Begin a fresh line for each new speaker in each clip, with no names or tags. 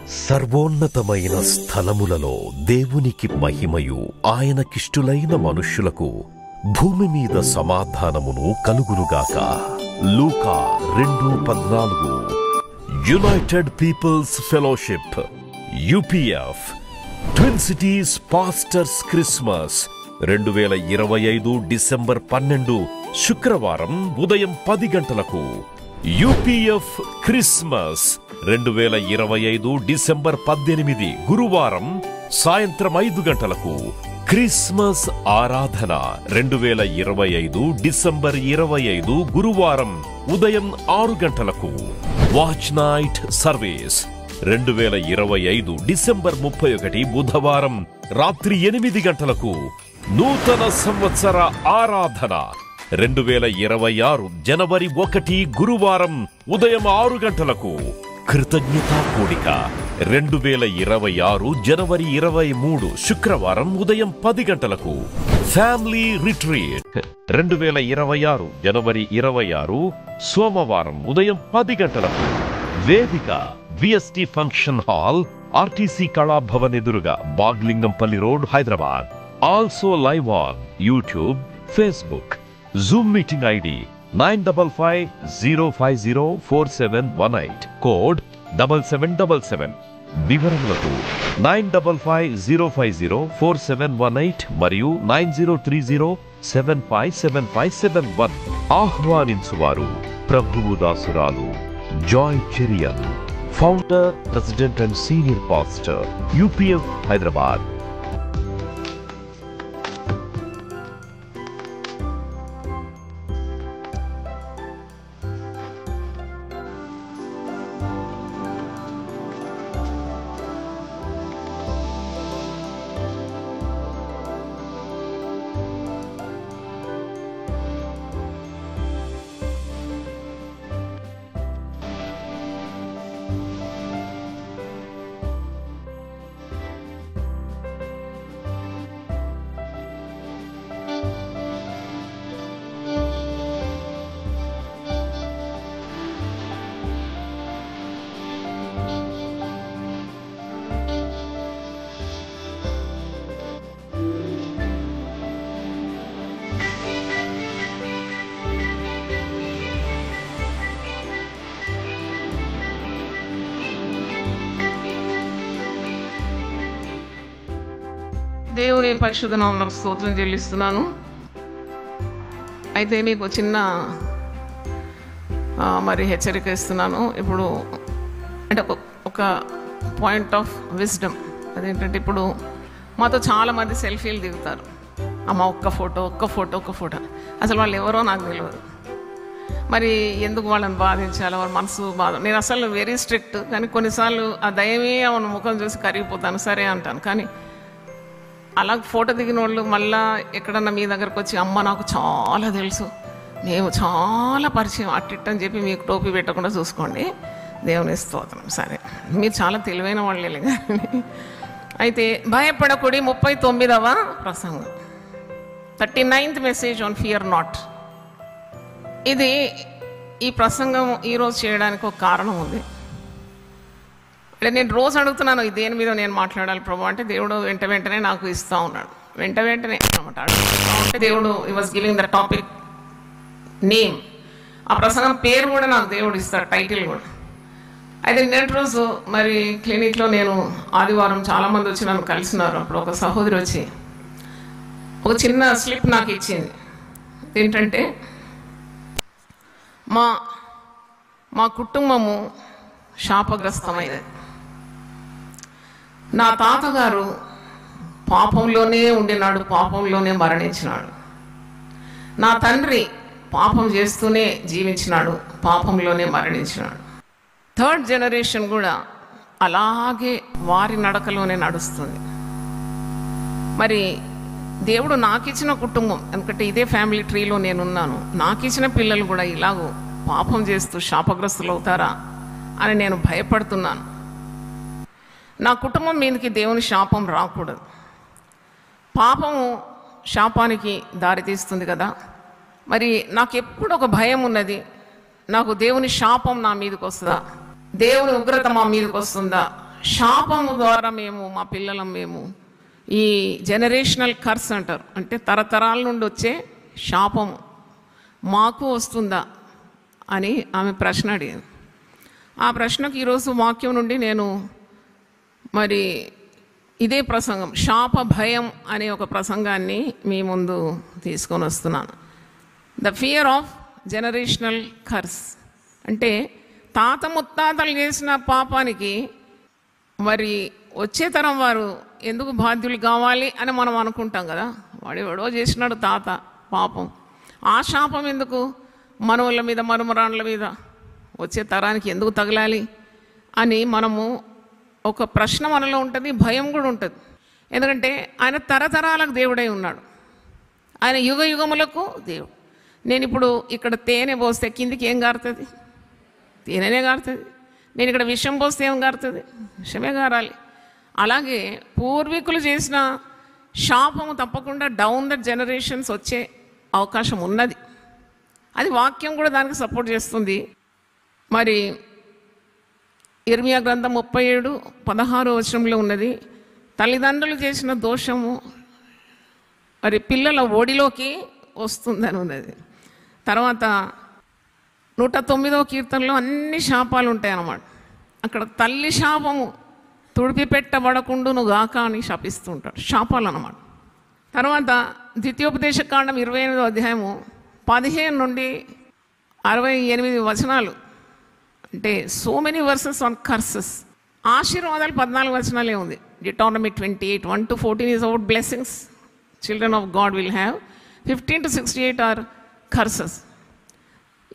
సర్వోన్నతమైన స్థలములలో దేవునికి మహిమయు ఆయనకిష్టులైన మనుష్యులకు భూమి మీద సమాధానమును కలుగునుగాక. లూకా 2:14. United people's fellowship UPF twin cities pastors Christmas 2025 December 12 శుక్రవారం ఉదయం 10 గంటలకు. యూపీఎఫ్ క్రిస్మస్ 2025 డిసెంబర్ 18 గురువారం సాయంత్రం 5 గంటలకు. క్రిస్మస్ ఆరాధన 2025 డిసెంబర్ 25 గురువారం ఉదయం 6 గంటలకు. వాచ్ నైట్ సర్వీస్ 2025 డిసెంబర్ 31 బుధవారం రాత్రి 8 గంటలకు. నూతన సంవత్సర ఆరాధన 2026 జనవరి 1 గురువారం ఉదయం 6 గంటలకు. కృతజ్ఞతా కూడిక 2026 జనవరి 23 శుక్రవారం ఉదయం 10 గంటలకు. ఫ్యామిలీ రిట్రీట్ 2026 జనవరి 26 సోమవారం ఉదయం 10 గంటలకు. వేదిక VST function hall, RTC Kalabhavan ఎదురుగా, Baglingampally road, Hyderabad. Also live on YouTube, Facebook. Zoom meeting ID 9550504718, code 7777. వివరములకు 9550504718 మరియు 9030757571. ఆహ్వానించువారు ప్రభువు దాసురాలు Joy Cherian, founder, president and senior pastor, UPF Hyderabad.
దేవుని పరిశుద్ధ నామమునకు స్తోత్రం చెల్లిస్తున్నాను. అయితే మీకు చిన్న హెచ్చరిక ఇస్తున్నాను. ఇప్పుడు అంటే ఒక పాయింట్ ఆఫ్ విజ్డమ్ అదేంటంటే, ఇప్పుడు మాతో చాలామంది సెల్ఫీలు దిగుతారు. అమ్మ ఒక్క ఫోటో అసలు వాళ్ళు ఎవరో నాకు తెలియదు. మరి ఎందుకు వాళ్ళని బాధించాలి? వాళ్ళ మనసు బాధ. నేను అసలు వెరీ స్ట్రిక్ట్, కానీ కొన్నిసార్లు ఆ దయమే ఆమె ముఖం చూసి కరిగిపోతాను, సరే అంటాను. కానీ అలా ఫోటో దిగిన వాళ్ళు మళ్ళీ ఎక్కడన్నా మీ దగ్గరకు వచ్చి, అమ్మ నాకు చాలా తెలుసు, మేము చాలా పరిచయం అట్టిట్టని చెప్పి మీకు టోపీ పెట్టకుండా చూసుకోండి. దేవుని స్తోత్రం. సరే, మీరు చాలా తెలివైన వాళ్ళే కానీ. అయితే భయపడకుడి 39వ ప్రసంగం, 39th message on fear not. ఈ ప్రసంగం ఈరోజు చేయడానికి ఒక కారణం ఉంది. అంటే నేను రోజు అడుగుతున్నాను, దేని మీద నేను మాట్లాడాలి ప్రభు అంటే, దేవుడు వెంటనే నాకు ఇస్తూ ఉన్నాడు. వెంటనే అనమాట అంటే, దేవుడు ఈ was giving the topic name. ఆ ప్రసంగం పేరు కూడా నాకు దేవుడు ఇస్తాడు, టైటిల్ కూడా. అయితే నిన్నటి రోజు మరి క్లినిక్లో నేను ఆదివారం చాలామంది వచ్చి నన్ను కలిసినారు. అప్పుడు ఒక సహోదరి వచ్చి ఒక చిన్న స్లిప్ నాకు ఇచ్చింది. ఏంటంటే, మా కుటుంబము శాపగ్రస్తమైనది. నా తాతగారు పాపంలోనే ఉండినాడు, పాపంలోనే మరణించినాడు. నా తండ్రి పాపం చేస్తూనే జీవించినాడు, పాపంలోనే మరణించినాడు. 3rd జనరేషన్ కూడా అలాగే వారి నడకలోనే నడుస్తుంది. మరి దేవుడు నాకు ఇచ్చిన కుటుంబం, ఎందుకంటే ఇదే ఫ్యామిలీ ట్రీలో నేనున్నాను, నాకు ఇచ్చిన పిల్లలు కూడా ఇలాగూ పాపం చేస్తూ శాపగ్రస్తులు అవుతారా అని నేను భయపడుతున్నాను. నా కుటుంబం మీదకి దేవుని శాపం రాకూడదు. పాపము శాపానికి దారితీస్తుంది కదా. మరి నాకు ఎప్పుడు ఒక భయం ఉన్నది, నాకు దేవుని శాపం నా మీదకి వస్తుందా, దేవుని ఉగ్రత మా మీదకి వస్తుందా, శాపము ద్వారా మా పిల్లలం ఈ జనరేషనల్ కర్స్ అంటారు, అంటే తరతరాల నుండి వచ్చే శాపము మాకు వస్తుందా అని ఆమె ప్రశ్న అడిగింది. ఆ ప్రశ్నకు ఈరోజు వాక్యం నుండి నేను మరి ఇదే ప్రసంగం, శాప భయం అనే ఒక ప్రసంగాన్ని మీ ముందు తీసుకొని వస్తున్నాను. The fear of generational curse అంటే తాత ముత్తాతలు చేసిన పాపానికి మరి వచ్చే తరం వారు ఎందుకు బాధ్యులు కావాలి అని మనం అనుకుంటాం కదా. వాడెవడో చేసినాడు తాత పాపం, ఆ శాపం ఎందుకు మనవళ్ళ మీద మరుమరాళ్ళ మీద వచ్చే తరానికి ఎందుకు తగలాలి అని మనము ఒక ప్రశ్న మనలో ఉంటుంది, భయం కూడా ఉంటుంది. ఎందుకంటే ఆయన తరతరాలకు దేవుడై ఉన్నాడు, ఆయన యుగ యుగములకు దేవుడు. నేను ఇప్పుడు ఇక్కడ తేనె పోస్తే కిందికి ఏం గారుతుంది? తేనెనే గారుతుంది. నేను ఇక్కడ విషం పోస్తే ఏం గారుతుంది? విషమే గారాలి. అలాగే పూర్వీకులు చేసిన శాపము తప్పకుండా డౌన్ ద జనరేషన్స్ వచ్చే అవకాశం ఉన్నది. అది వాక్యం కూడా దానికి సపోర్ట్ చేస్తుంది. మరి ఇర్మియా గ్రంథం 37:16 వచనంలో ఉన్నది, తల్లిదండ్రులు చేసిన దోషము మరి పిల్లల ఒడిలోకి వస్తుందని ఉన్నది. తర్వాత 109వ కీర్తనలో అన్ని శాపాలు ఉంటాయి అన్నమాట. అక్కడ తల్లి శాపము తుడిపి పెట్టబడకుండును గాక అని శాపిస్తూ ఉంటాడు, శాపాలు అన్నమాట. తర్వాత ద్వితీయోపదేశకాండం 28వ అధ్యాయము 15 నుండి 68 వచనాలు, అంటే so many verses on curses. ఆశీర్వాదాలు 14 వచనాలే ఉంది. Deuteronomy 28:1-14 is about blessings children of God will have. 15-68 are curses.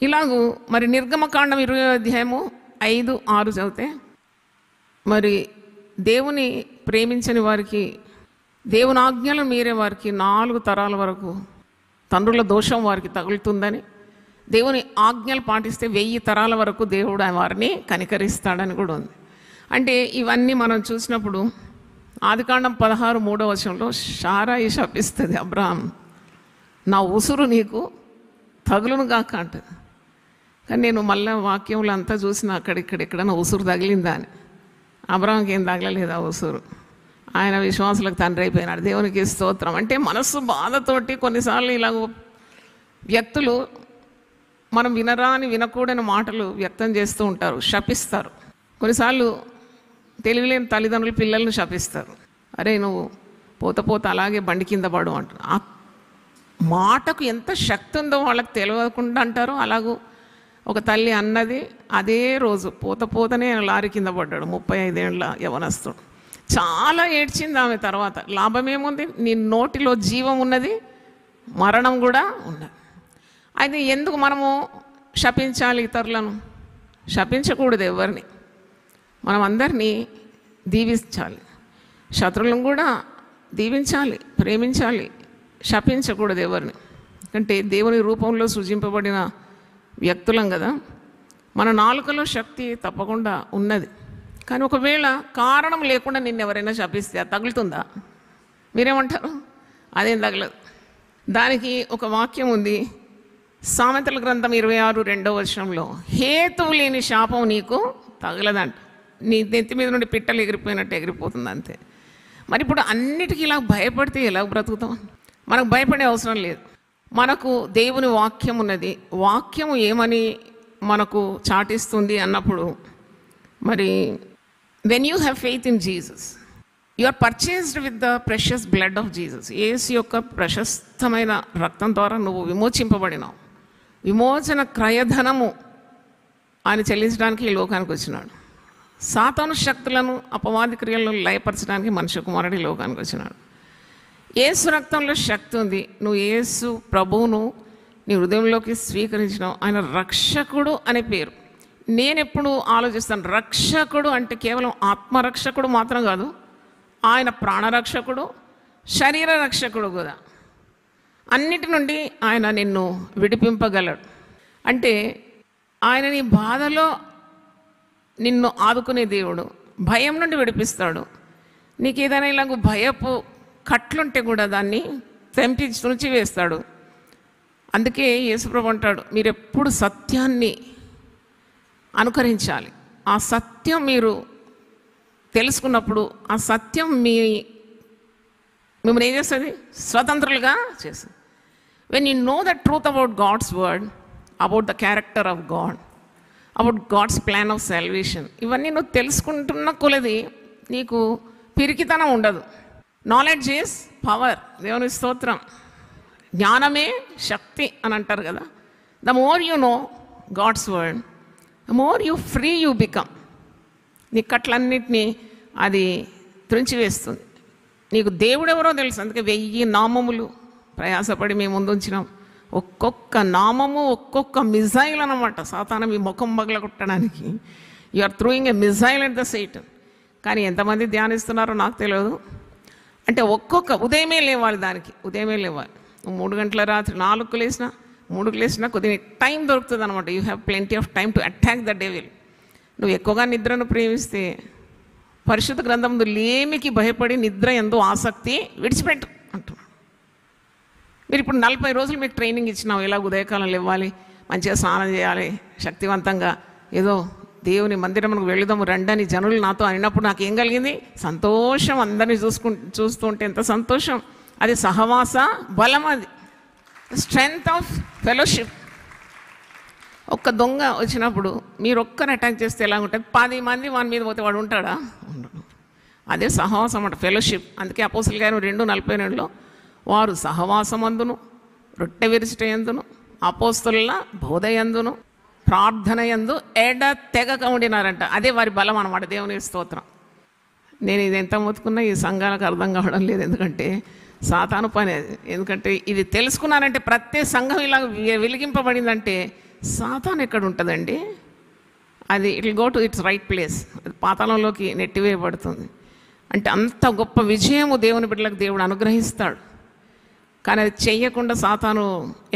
ఇలాగూ మరి నిర్గమకాండం 20వ అధ్యాయము 5-6 చదివితే మరి దేవుని ప్రేమించని వారికి, దేవుని ఆజ్ఞలను మీరే వారికి 4 తరాల వరకు తండ్రుల దోషం వారికి తగులుతుందని, దేవుని ఆజ్ఞలు పాటిస్తే 1000 తరాల వరకు దేవుడు వారిని కనికరిస్తాడని కూడా ఉంది. అంటే ఇవన్నీ మనం చూసినప్పుడు ఆదికాండం 16:3వ వచనంలో శారాయి శపిస్తుంది అబ్రహాం, నా ఉసురు నీకు తగులును గాక అంటుంది. కానీ నేను మళ్ళీ వాక్యంలో అంతా చూసిన అక్కడిక్కడ నా ఉసురు తగిలిందా అని. అబ్రహాంకి ఏం తగలలేదు ఆ ఉసురు. ఆయన విశ్వాసులకు తండ్రి అయిపోయినాడు. దేవునికి స్తోత్రం. అంటే మనస్సు బాధతోటి కొన్నిసార్లు ఇలా వ్యక్తులు మనం వినరాని వినకూడని మాటలు వ్యక్తం చేస్తూ ఉంటారు, శపిస్తారు. కొన్నిసార్లు తెలివిలేని తల్లిదండ్రులు పిల్లలను శపిస్తారు. అరే నువ్వు పోత అలాగే బండి కింద పడు అంటారు. ఆ మాటకు ఎంత శక్తి ఉందో వాళ్ళకి తెలియకుండా అంటారు. అలాగూ ఒక తల్లి అన్నది అదే రోజు పోతనే లారీ కింద పడ్డాడు, 35 ఏళ్ళ యవనస్తుడు. చాలా ఏడ్చింది ఆమె. తర్వాత లాభం ఏముంది? నీ నోటిలో జీవం ఉన్నది, మరణం కూడా ఉన్నది. అయితే ఎందుకు మనము శపించాలి ఇతరులను? శపించకూడదు ఎవరిని. మనం అందరినీ దీవించాలి, శత్రువులను కూడా దీవించాలి, ప్రేమించాలి. శపించకూడదు ఎవరిని. అంటే దేవుని రూపంలో సృజింపబడిన వ్యక్తులం కదా. మన నాలుకలో శక్తి తప్పకుండా ఉన్నది. కానీ ఒకవేళ కారణం లేకుండా నిన్ను ఎవరైనా శపిస్తే అది తగులుతుందా? మీరేమంటారు? అదేం తగలదు. దానికి ఒక వాక్యం ఉంది, సామెతల గ్రంథం 26:2వ వచనంలో, హేతువు లేని శాపం నీకు తగలదంట. నీ నెత్తి మీద నుండి పిట్టలు ఎగిరిపోయినట్టు ఎగిరిపోతుంది అంతే. మరి ఇప్పుడు అన్నిటికీ ఇలా భయపడితే ఎలా బ్రతుకుతాం? మనకు భయపడే అవసరం లేదు. మనకు దేవుని వాక్యం ఉన్నది. వాక్యము ఏమని మనకు చాటిస్తుంది అన్నప్పుడు, మరి when you have faith in Jesus, you are purchased with the precious blood of Jesus. Yesu యొక్క ప్రశస్తమైన రక్తం ద్వారా నువ్వు విమోచింపబడినావు. విమోచన క్రయధనము ఆయన చెల్లించడానికి ఈ లోకానికి వచ్చినాడు. సాతాను శక్తులను, అపవాది క్రియలను లయపరచడానికి మనుష్య కుమారుడు ఈ లోకానికి వచ్చినాడు. యేసు రక్తంలో శక్తి ఉంది. నువ్వు యేసు ప్రభువును నీ హృదయంలోకి స్వీకరించినావు. ఆయన రక్షకుడు అనే పేరు. నేను ఎప్పుడు ఆలోచిస్తాను, రక్షకుడు అంటే కేవలం ఆత్మరక్షకుడు మాత్రం కాదు, ఆయన ప్రాణరక్షకుడు, శరీర రక్షకుడు కూడా. అన్నిటి నుండి ఆయన నిన్ను విడిపింపగలడు. అంటే ఆయన నీ బాధలో నిన్ను ఆదుకునే దేవుడు, భయం నుండి విడిపిస్తాడు. నీకు ఏదైనా ఇలాగ భయపు కట్లుంటే కూడా దాన్ని తెంపించి తుడిచివేస్తాడు. అందుకే యేసుప్రభు అంటాడు, మీరు ఎప్పుడు సత్యాన్ని అనుకరించాలి. ఆ సత్యం మీరు తెలుసుకున్నప్పుడు ఆ సత్యం మిమ్మల్ని ఏం చేస్తుంది? స్వతంత్రులుగా చేస్తుంది. When you know the truth about God's word, about the character of God, about God's plan of salvation, ఇవన్నీ నువ్వు తెలుసుకుంటున్న కొలది నీకు పిరికితనం ఉండదు. Knowledge is power. దేవుని స్తోత్రం. జ్ఞానమే శక్తి అని అంటారు కదా. The more you know God's word, the more you free you become. నీ కట్లన్నిటినీ అది త్రుంచివేస్తుంది. నీకు దేవుడెవరో తెలుసు. అందుకే 1000 నామములు ప్రయాసపడి మేము ముందు ఉంచినాం. ఒక్కొక్క నామము ఒక్కొక్క మిజైల్ అన్నమాట. సాతాను మీ ముఖం పగలగొట్టడానికి you are throwing a missile at the sight. కానీ ఎంతమంది ధ్యానిస్తున్నారో నాకు తెలియదు. అంటే ఒక్కొక్క ఉదయమే లేవాలి, దానికి ఉదయమే లేవాలి. 3 గంటల రాత్రి 4కు లేసినా 3కు లేసినా కొద్దిగా టైం దొరుకుతుంది అనమాట. You have plenty of time to attack the devil. నువ్వు ఎక్కువగా నిద్రను ప్రేమిస్తే పరిశుద్ధ గ్రంథం లేమికి భయపడి నిద్ర ఎందు ఆసక్తి విడిచిపెట్టు అంటున్నాడు. మీరు ఇప్పుడు 40 రోజులు మీకు ట్రైనింగ్ ఇచ్చినావు, ఎలా ఉదయకాలంలో ఇవ్వాలి, మంచిగా స్నానం చేయాలి, శక్తివంతంగా ఏదో దేవుని మందిరమునకు వెళుదాము రండని జనులు నాతో అయినప్పుడు నాకు ఏం కలిగింది? సంతోషం. అందరినీ చూస్తుంటే ఎంత సంతోషం. అది సహవాస బలం, అది స్ట్రెంగ్త్ ఆఫ్ ఫెలోషిప్. ఒక్క దొంగ వచ్చినప్పుడు మీరు ఒక్కరిని అటాక్ చేస్తే ఎలా ఉంటుంది? 10 మంది వాని మీద పోతే వాడు ఉంటాడా? ఉండడు. అదే సహవాసం అంట, ఫెలోషిప్. అందుకే అపోస్తలుల కార్యం 2:42 వారు సహవాసమందును, రొట్టె విరుచుట యందును, అపోస్తలుల బోధ యందును, ప్రార్థన యందు తెగక ఉండినారంట. అదే వారి బలం అన్నమాట. దేవుని స్తోత్రం. నేను ఇది ఎంత మొత్తుకున్నా ఈ సంఘాలకు అర్థం కావడం లేదు. ఎందుకంటే సాతాను పని అది. ఎందుకంటే ఇది తెలుసుకున్నారంటే ప్రతి సంఘం ఇలా వెలిగింపబడిందంటే సాతాను ఎక్కడ ఉంటుందండి? అది it will go to it's right place. అది పాతాళంలోకి నెట్టివేయబడుతుంది. అంటే అంత గొప్ప విజయము దేవుని బిడ్డలకు దేవుడు అనుగ్రహిస్తాడు. కానీ అది చెయ్యకుండా సాతాను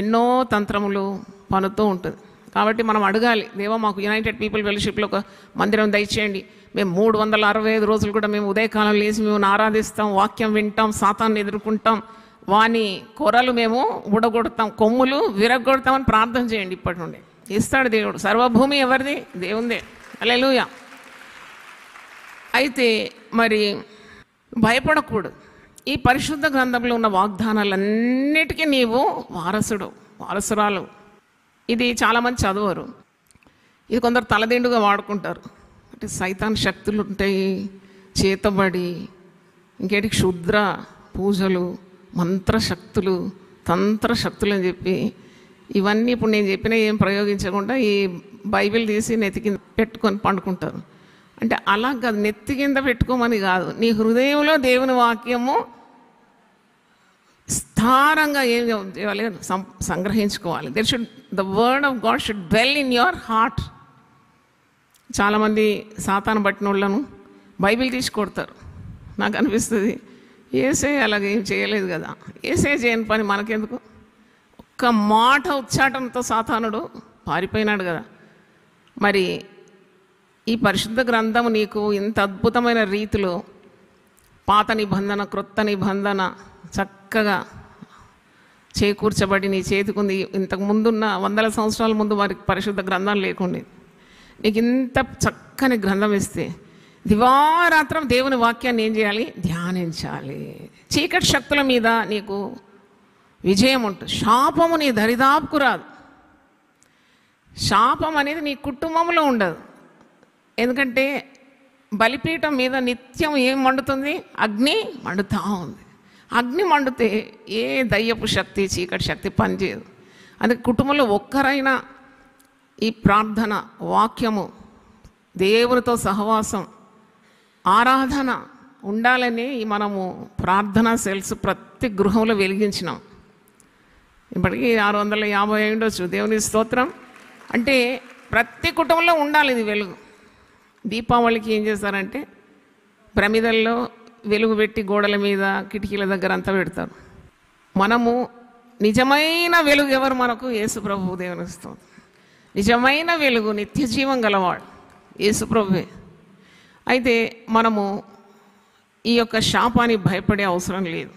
ఎన్నో తంత్రములు పనుతూ ఉంటుంది. కాబట్టి మనం అడగాలి, దేవా మాకు యునైటెడ్ పీపుల్ ఫెలోషిప్లో ఒక మందిరం దయచేయండి. మేము 365 రోజులు కూడా మేము ఉదయకాలం లేచి మేము ఆరాధిస్తాం, వాక్యం వింటాం, సాతాన్ని ఎదుర్కొంటాం, వాని కొరలు మేము ఊడగొడతాం, కొమ్ములు విరగొడతామని ప్రార్థన చేయండి. ఇప్పటి నుండి ఇస్తాడు దేవుడు. సర్వభూమి ఎవరిది? దేవుందే. హల్లెలూయా. అయితే మరి భయపడకూడదు. ఈ పరిశుద్ధ గ్రంథంలో ఉన్న వాగ్దానాలన్నిటికీ నీవు వారసురాలు. ఇది చాలామంది చదవరు. ఇది కొందరు తలదిండుగా వాడుకుంటారు. అంటే సైతాన్ శక్తులు ఉంటాయి, చేతబడి, ఇంకేటి క్షుద్ర పూజలు, మంత్రశక్తులు, తంత్రశక్తులు అని చెప్పి ఇవన్నీ ఇప్పుడు నేను చెప్పిన ఏం ప్రయోగించకుండా ఈ బైబిల్ తీసి నెత్తి కింద పెట్టుకొని పండుకుంటారు. అంటే అలా కాదు, నెత్తి కింద పెట్టుకోమని కాదు, నీ హృదయంలో దేవుని వాక్యము స్థానంగా ఏం చేయాలి? సంగ్రహించుకోవాలి. The word of God should dwell in your heart. చాలామంది సాతాను పట్టిన వాళ్ళను బైబిల్ తీసి కొడతారు. నాకు అనిపిస్తుంది ఏసే అలాగేం చేయలేదు కదా, ఏసే చేయని పని మనకెందుకు? ఒక్క మాట ఉచ్చాటంతో సాతానుడు పారిపోయినాడు కదా. మరి ఈ పరిశుద్ధ గ్రంథము నీకు ఇంత అద్భుతమైన రీతిలో పాత నిబంధన, క్రొత్త నిబంధన చక్కగా చేకూర్చబడి నీ చేతికుంది. ఇంతకు ముందున్న 100 సంవత్సరాల ముందు వారికి పరిశుద్ధ గ్రంథాలు లేకుండే. నీకు ఇంత చక్కని గ్రంథం ఇస్తే దివారాత్రం దేవుని వాక్యాన్ని ఏం చేయాలి? ధ్యానించాలి. చీకటి శక్తుల మీద నీకు విజయం ఉంటుంది. శాపము నీ దరిదాపుకు రాదు. శాపం అనేది నీ కుటుంబంలో ఉండదు. ఎందుకంటే బలిపీఠం మీద నిత్యం ఏం మండుతుంది? అగ్ని మండుతూ ఉంది. అగ్ని మండితే ఏ దయ్యపు శక్తి, చీకటి శక్తి పనిచేయదు. అందుకే కుటుంబంలో ఒక్కరైనా ఈ ప్రార్థన, వాక్యము, దేవునితో సహవాసం, ఆరాధన ఉండాలని మనము ప్రార్థనా సెల్స్ ప్రతి గృహంలో వెలిగించినాం. ఇప్పటికీ 650 ఉండొచ్చు. దేవుని స్తోత్రం. అంటే ప్రతి కుటుంబంలో ఉండాలి ఇది వెలుగు. దీపావళికి ఏం చేస్తారంటే ప్రమిదల్లో వెలుగు పెట్టి గోడల మీద, కిటికీల దగ్గర అంతా పెడతారు. మనము నిజమైన వెలుగు ఎవరు మనకు? యేసు ప్రభువు. దేవుని స్తోత్రం. నిజమైన వెలుగు, నిత్య జీవం గలవాడు యేసు ప్రభువే. అయితే మనము ఈ యొక్క శాపానికి భయపడే అవసరం లేదు.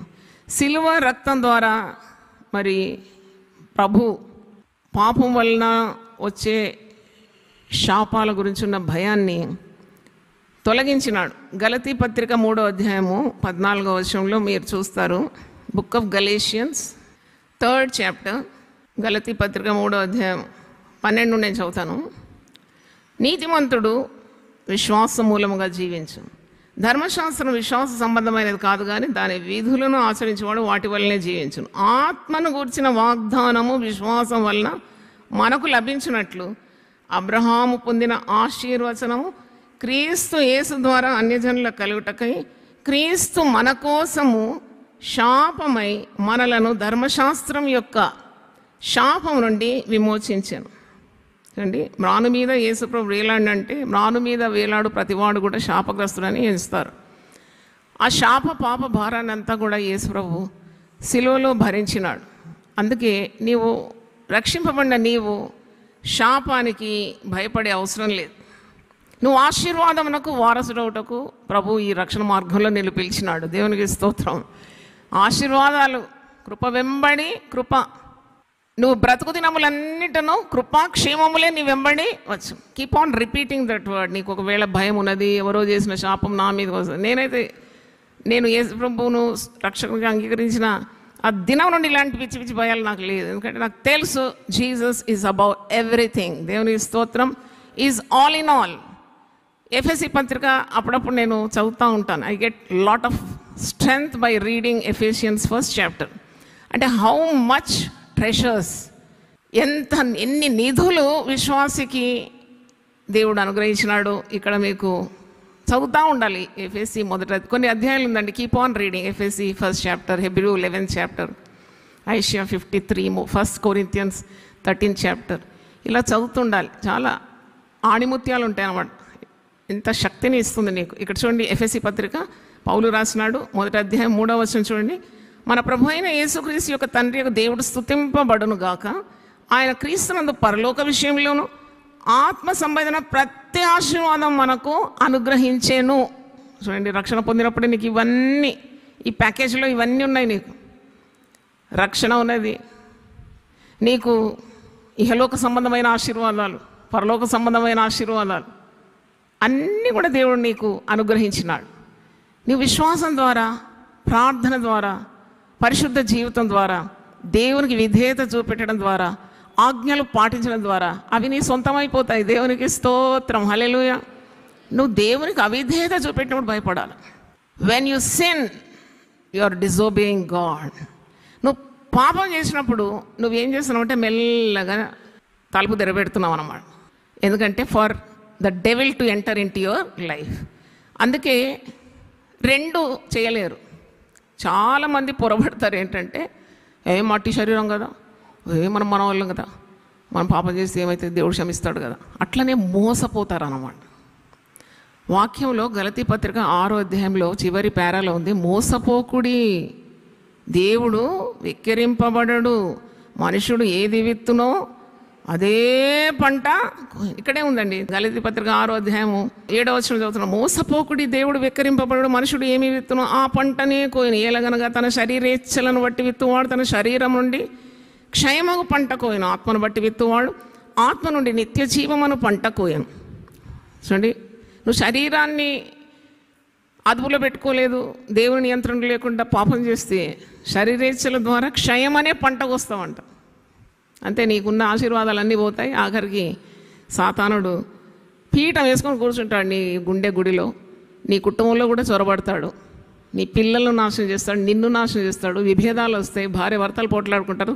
సిలువ రక్తం ద్వారా మరి ప్రభు పాపం వలన వచ్చే శాపాల గురించి ఉన్న భయాన్ని తొలగించినాడు. గలతీ పత్రిక 3వ అధ్యాయము 14వ వచనంలో మీరు చూస్తారు. Book of Galatians 3rd chapter, గలతీ పత్రిక 3వ అధ్యాయం 12 నేను చదువుతాను. నీతిమంతుడు విశ్వాస మూలముగా జీవించు. ధర్మశాస్త్రం విశ్వాస సంబంధమైనది కాదు, కానీ దాని విధులను ఆచరించేవాడు వాటి వల్లనే జీవించును. ఆత్మను గూర్చిన వాగ్దానము విశ్వాసం వలన మనకు లభించినట్లు అబ్రహాము పొందిన ఆశీర్వచనము క్రీస్తు యేసు ద్వారా అన్యజనుల కలుగుటకై క్రీస్తు మన కోసము శాపమై మనలను ధర్మశాస్త్రం యొక్క శాపం నుండి విమోచించాను. అండి, మ్రాను మీద యేసుప్రభు వేలాడంటే మ్రాను మీద వేలాడు ప్రతివాడు కూడా శాపగ్రస్తుడని ఎంచుతారు. ఆ శాప పాప భారాన్ని అంతా కూడా యేసుప్రభు శిలువలో భరించినాడు. అందుకే నీవు రక్షింపబడిన నీవు శాపానికి భయపడే అవసరం లేదు. నువ్వు ఆశీర్వాదమునకు వారసుడవుటకు ప్రభు ఈ రక్షణ మార్గంలో నిన్ను పిలిచినాడు. దేవునికి స్తోత్రం. ఆశీర్వాదాలు కృప వెంబడి కృప. నువ్వు బ్రతుకు దినములన్నిటను కృపాక్షేమములే నీ వెంబడి వచ్చు. Keep on repeating that word. నీకు ఒకవేళ భయం ఉన్నది, ఎవరో చేసిన శాపం నా మీద వస్తుంది. నేను యేసు ప్రభువును రక్షకునిగా అంగీకరించిన ఆ దినం నుండి ఇలాంటి పిచ్చి పిచ్చి భయాలు నాకు లేదు. ఎందుకంటే నాకు తెలుసు జీసస్ ఈజ్ అబౌట్ ఎవ్రీథింగ్. దేవుని స్తోత్రం. Is all in all. ఎఫెసీ పత్రిక అప్పుడప్పుడు నేను చదువుతూ ఉంటాను. I get lot of strength by reading Ephesians 1st chapter. అంటే హౌ మచ్ ట్రెషర్స్, ఎన్ని నిధులు విశ్వాసికి దేవుడు అనుగ్రహించినాడు. ఇక్కడ మీకు చదువుతూ ఉండాలి. ఎఫెసీ మొదట కొన్ని అధ్యాయాలు ఉందండి. Keep on reading. ఎఫెసీ 1st chapter, Hebrew 11th chapter, Isaiah 53, 1 Corinthians 13th chapter. ఇలా చదువుతుండాలి. చాలా ఆణిముత్యాలు ఉంటాయి అన్నమాట. ఎంత శక్తిని ఇస్తుంది నీకు. ఇక్కడ చూడండి, ఎఫెసీ పత్రిక పౌలు రాసినాడు. 1వ అధ్యాయం 3వ వచనం చూడండి. మన ప్రభు అయిన యేసుక్రీస్తు యొక్క తండ్రి యొక్క దేవుడు స్తుతింపబడును గాక. ఆయన క్రీస్తునందు పరలోక విషయంలోను ఆత్మ సంబంధమైన ప్రతి ఆశీర్వాదం మనకు అనుగ్రహించేను. చూడండి, రక్షణ పొందినప్పుడు నీకు ఇవన్నీ, ఈ ప్యాకేజీలో ఇవన్నీ ఉన్నాయి. నీకు రక్షణ ఉన్నది, నీకు ఇహలోక సంబంధమైన ఆశీర్వాదాలు, పరలోక సంబంధమైన ఆశీర్వాదాలు అన్నీ కూడా దేవుడు నీకు అనుగ్రహించినాడు. నీ విశ్వాసం ద్వారా, ప్రార్థన ద్వారా, పరిశుద్ధ జీవితం ద్వారా, దేవునికి విధేయత చూపెట్టడం ద్వారా, ఆజ్ఞలు పాటించడం ద్వారా అవి నీ సొంతమైపోతాయి. దేవునికి స్తోత్రం. హల్లెలూయా. నువ్వు దేవునికి అవిధేయత చూపెట్టినప్పుడు భయపడాలి. When you sin you are disobeying God. నువ్వు పాపం చేసినప్పుడు నువ్వేం చేస్తున్నావు అంటే మెల్లగా తలుపు తెరబెడుతున్నావు అన్నమాట. ఎందుకంటే for the devil to enter in to your life. అందుకే రెండు చేయలేరు. చాలామంది పొరబడతారు. ఏంటంటే మట్టి శరీరం కదా, మనం మన వాళ్ళం కదా, మనం పాపం చేస్తే ఏమైతే దేవుడు క్షమిస్తాడు కదా, అట్లనే మోసపోతారు అన్నమాట. వాక్యంలో గలతీ పత్రిక 6వ అధ్యాయంలో చివరి పేరాలో ఉంది, మోసపోకుడి, దేవుడు వెక్కిరింపబడడు, మనుషుడు ఏది విత్తునో అదే పంట. ఇక్కడే ఉందండి, గలతీ పత్రిక 6వ అధ్యాయము 7వ వచనం చదువుతున్నాం. మోసపోకుడి, దేవుడు వెక్కరింపబడు, మనుషుడు ఏమి విత్తునో ఆ పంటనే కోయిన. ఏలగనగా తన శరీరేచ్ఛలను బట్టి విత్తువాడు తన శరీరం నుండి క్షయమగు పంట కోయను, ఆత్మను బట్టి విత్తువాడు ఆత్మ నుండి నిత్య జీవమును పంట కోయను. చూడండి, నువ్వు శరీరాన్ని అదుపులో పెట్టుకోలేదు, దేవుని నియంత్రణ లేకుండా పాపం చేస్తే శరీరేచ్ఛల ద్వారా క్షయం అనే పంటకు వస్తావంట. అంతే, నీకున్న ఆశీర్వాదాలన్నీ పోతాయి. ఆఖరికి సాతానుడు పీఠం వేసుకొని కూర్చుంటాడు నీ గుండె గుడిలో. నీ కుటుంబంలో కూడా చొరబడతాడు, నీ పిల్లలను నాశనం చేస్తాడు, నిన్ను నాశనం చేస్తాడు. విభేదాలు వస్తాయి, భార్య భర్తలు పోట్లాడుకుంటారు,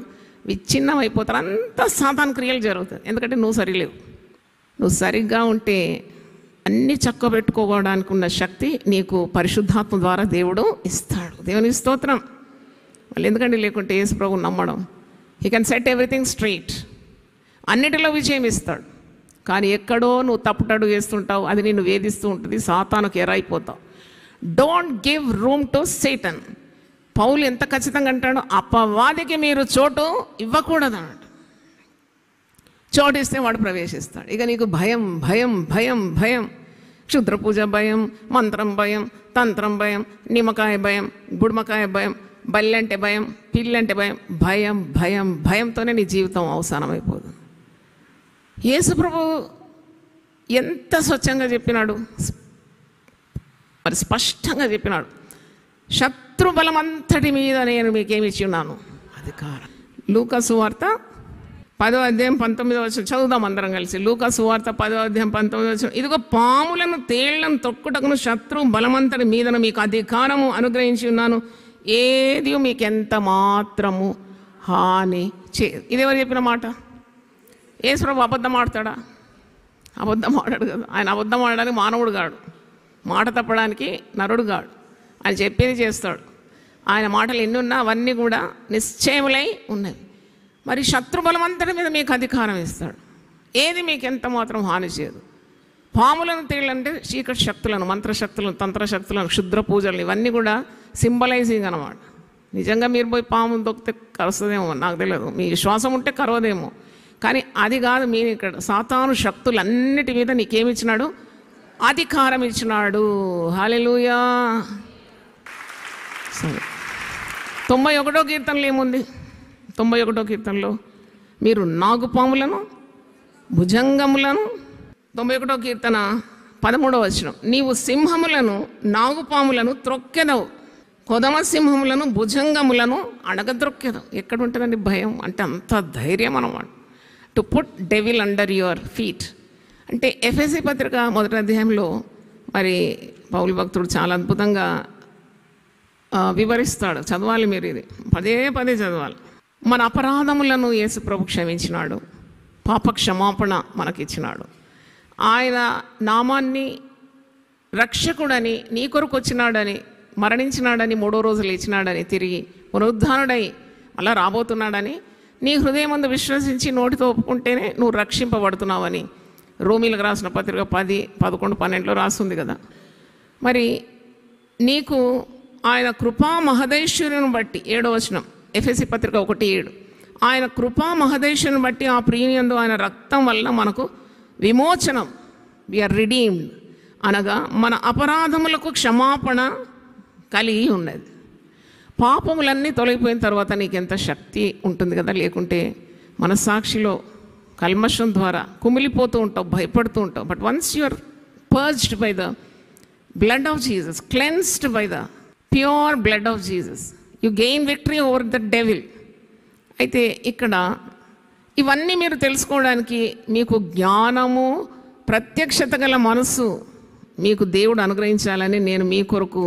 విచ్ఛిన్నం అయిపోతారు. అంతా సాతాను క్రియలు జరుగుతుంది. ఎందుకంటే నువ్వు సరిలేవు. నువ్వు సరిగ్గా ఉంటే అన్నీ చక్కబెట్టుకోవడానికి ఉన్న శక్తి నీకు పరిశుద్ధాత్మ ద్వారా దేవుడు ఇస్తాడు. దేవుని స్తోత్రం. మళ్ళీ ఎందుకంటే లేకుంటే యేసు ప్రభువుని నమ్మడం, he can set everything straight, అన్నిటిలో విజయం ఇస్తాడు. కానీ ఎక్కడో నువ్వు తప్పుటడుగు వేస్తుంటావు, అది నిన్ను వేధిస్తూ ఉంటుంది, సాతానుకు ఎరైపోతావు. Don't give room to Satan. పౌలు ఎంత ఖచ్చితంగా అంటాడో, అపవాదికి మీరు చోటు ఇవ్వకూడదు అన్నాడు. చోటు ఇస్తే వాడు ప్రవేశిస్తాడు. ఇక నీకు భయం భయం భయం భయం, క్షుద్ర పూజ భయం, మంత్రం భయం, తంత్రం భయం, నిమ్మకాయ భయం, గుడిమకాయ భయం, బల్లంటే భయం, పిల్లంటే భయం, భయం భయం భయంతోనే నీ జీవితం అవసానమైపోదు. యేసు ప్రభు ఎంత స్వచ్ఛంగా చెప్పినాడు, మరి స్పష్టంగా చెప్పినాడు, శత్రు బలమంతటి మీద నేను మీకేమి ఇచ్చి ఉన్నాను, అధికారం. లూకా సువార్త 10వ అధ్యాయం 19వ వచనం చదువుదాం అందరం కలిసి. లూకా సువార్త 10వ అధ్యాయం 19వ వచనం. ఇదిగో పాములను తేళ్లను తొక్కుటకును శత్రు బలమంతటి మీదను మీకు అధికారము అనుగ్రహించి ఉన్నాను, ఏది మీకు ఎంత మాత్రము హాని చే. ఇదేవరు చెప్పిన మాట? యేసుప్రభు అబద్ధం ఆడతాడా? అబద్ధం ఆడాడు కదా. ఆయన అబద్ధం ఆడడానికి మానవుడు కాడు, మాట తప్పడానికి నరుడు కాడు. ఆయన చెప్పేది చేస్తాడు. ఆయన మాటలు ఎన్ని ఉన్నా అవన్నీ కూడా నిశ్చయములై ఉన్నవి. మరి శత్రుబలమంతటి మీద మీకు అధికారం ఇస్తాడు, ఏది మీకు ఎంత మాత్రం హాని చేయదు. పాములను తేళ్ళంటే చీకటి శక్తులను, మంత్రశక్తులను, తంత్రశక్తులను, క్షుద్ర పూజలను, ఇవన్నీ కూడా సింబలైజింగ్ అన్నమాట. నిజంగా మీరు పోయి పామును దొక్కితే కరుస్తుందేమో నాకు తెలియదు, మీ విశ్వాసం ఉంటే కరవదేమో, కానీ అది కాదు. మీరు ఇక్కడ సాతాను శక్తులన్నిటి మీద నీకేమిచ్చినాడు? అధికారం ఇచ్చినాడు. హల్లెలూయా. సరే, 91వ కీర్తనలో ఏముంది? 91వ కీర్తనలో మీరు నాగుపాములను భుజంగములను, 91వ కీర్తన 13వ వచనం, నీవు సింహములను నాగుపాములను త్రొక్కెదవు, కొదమ సింహములను భుజంగములను అడగద్రొక్కెదవు. ఎక్కడ ఉంటుందండి భయం? అంటే అంత ధైర్యం అన్నమాట. To put devil under your feet. అంటే ఎఫెసీ పత్రిక 1వ అధ్యాయంలో మరి పౌలు భక్తుడు చాలా అద్భుతంగా వివరిస్తాడు. చదవాలి మీరు, ఇది పదే పదే చదవాలి. మన అపరాధములను యేసు ప్రభు క్షమించినాడు, పాప క్షమాపణ మనకిచ్చినాడు. ఆయన నామాన్ని రక్షకుడని, నీ కొరకు వచ్చినాడని, మరణించినాడని, 3వ రోజు లేచినాడని, తిరిగి పునరుద్ధానుడై మళ్ళా రాబోతున్నాడని నీ హృదయమందు విశ్వసించి నోటితో ఒప్పుకుంటేనే నువ్వు రక్షింపబడుతున్నావని రోమీలకు రాసిన పత్రిక 10, 11, 12లో రాస్తుంది కదా. మరి నీకు ఆయన కృపా మహదైశ్వర్యం బట్టి, 7వ వచనం ఎఫెసీ పత్రిక 1:7, ఆయన కృపా మహదైశ్వర్యం బట్టి ఆ ప్రియయందు ఆయన రక్తం వలన మనకు విమోచనం, వీఆర్ రిడీమ్డ్, అనగా మన అపరాధములకు క్షమాపణ కలిగి ఉన్నది. పాపములన్నీ తొలగిపోయిన తర్వాత నీకు ఎంత శక్తి ఉంటుంది కదా. లేకుంటే మనస్సాక్షిలో కల్మషం ద్వారా కుమిలిపోతూ ఉంటావు, భయపడుతూ ఉంటావు. But once you are purged by the blood of Jesus, cleansed by the pure blood of Jesus, you gain victory over the devil. అయితే ఇక్కడ ఇవన్నీ మీరు తెలుసుకోవడానికి మీకు జ్ఞానము, ప్రత్యక్షత గల మనసు మీకు దేవుడు అనుగ్రహించాలని నేను మీ కొరకు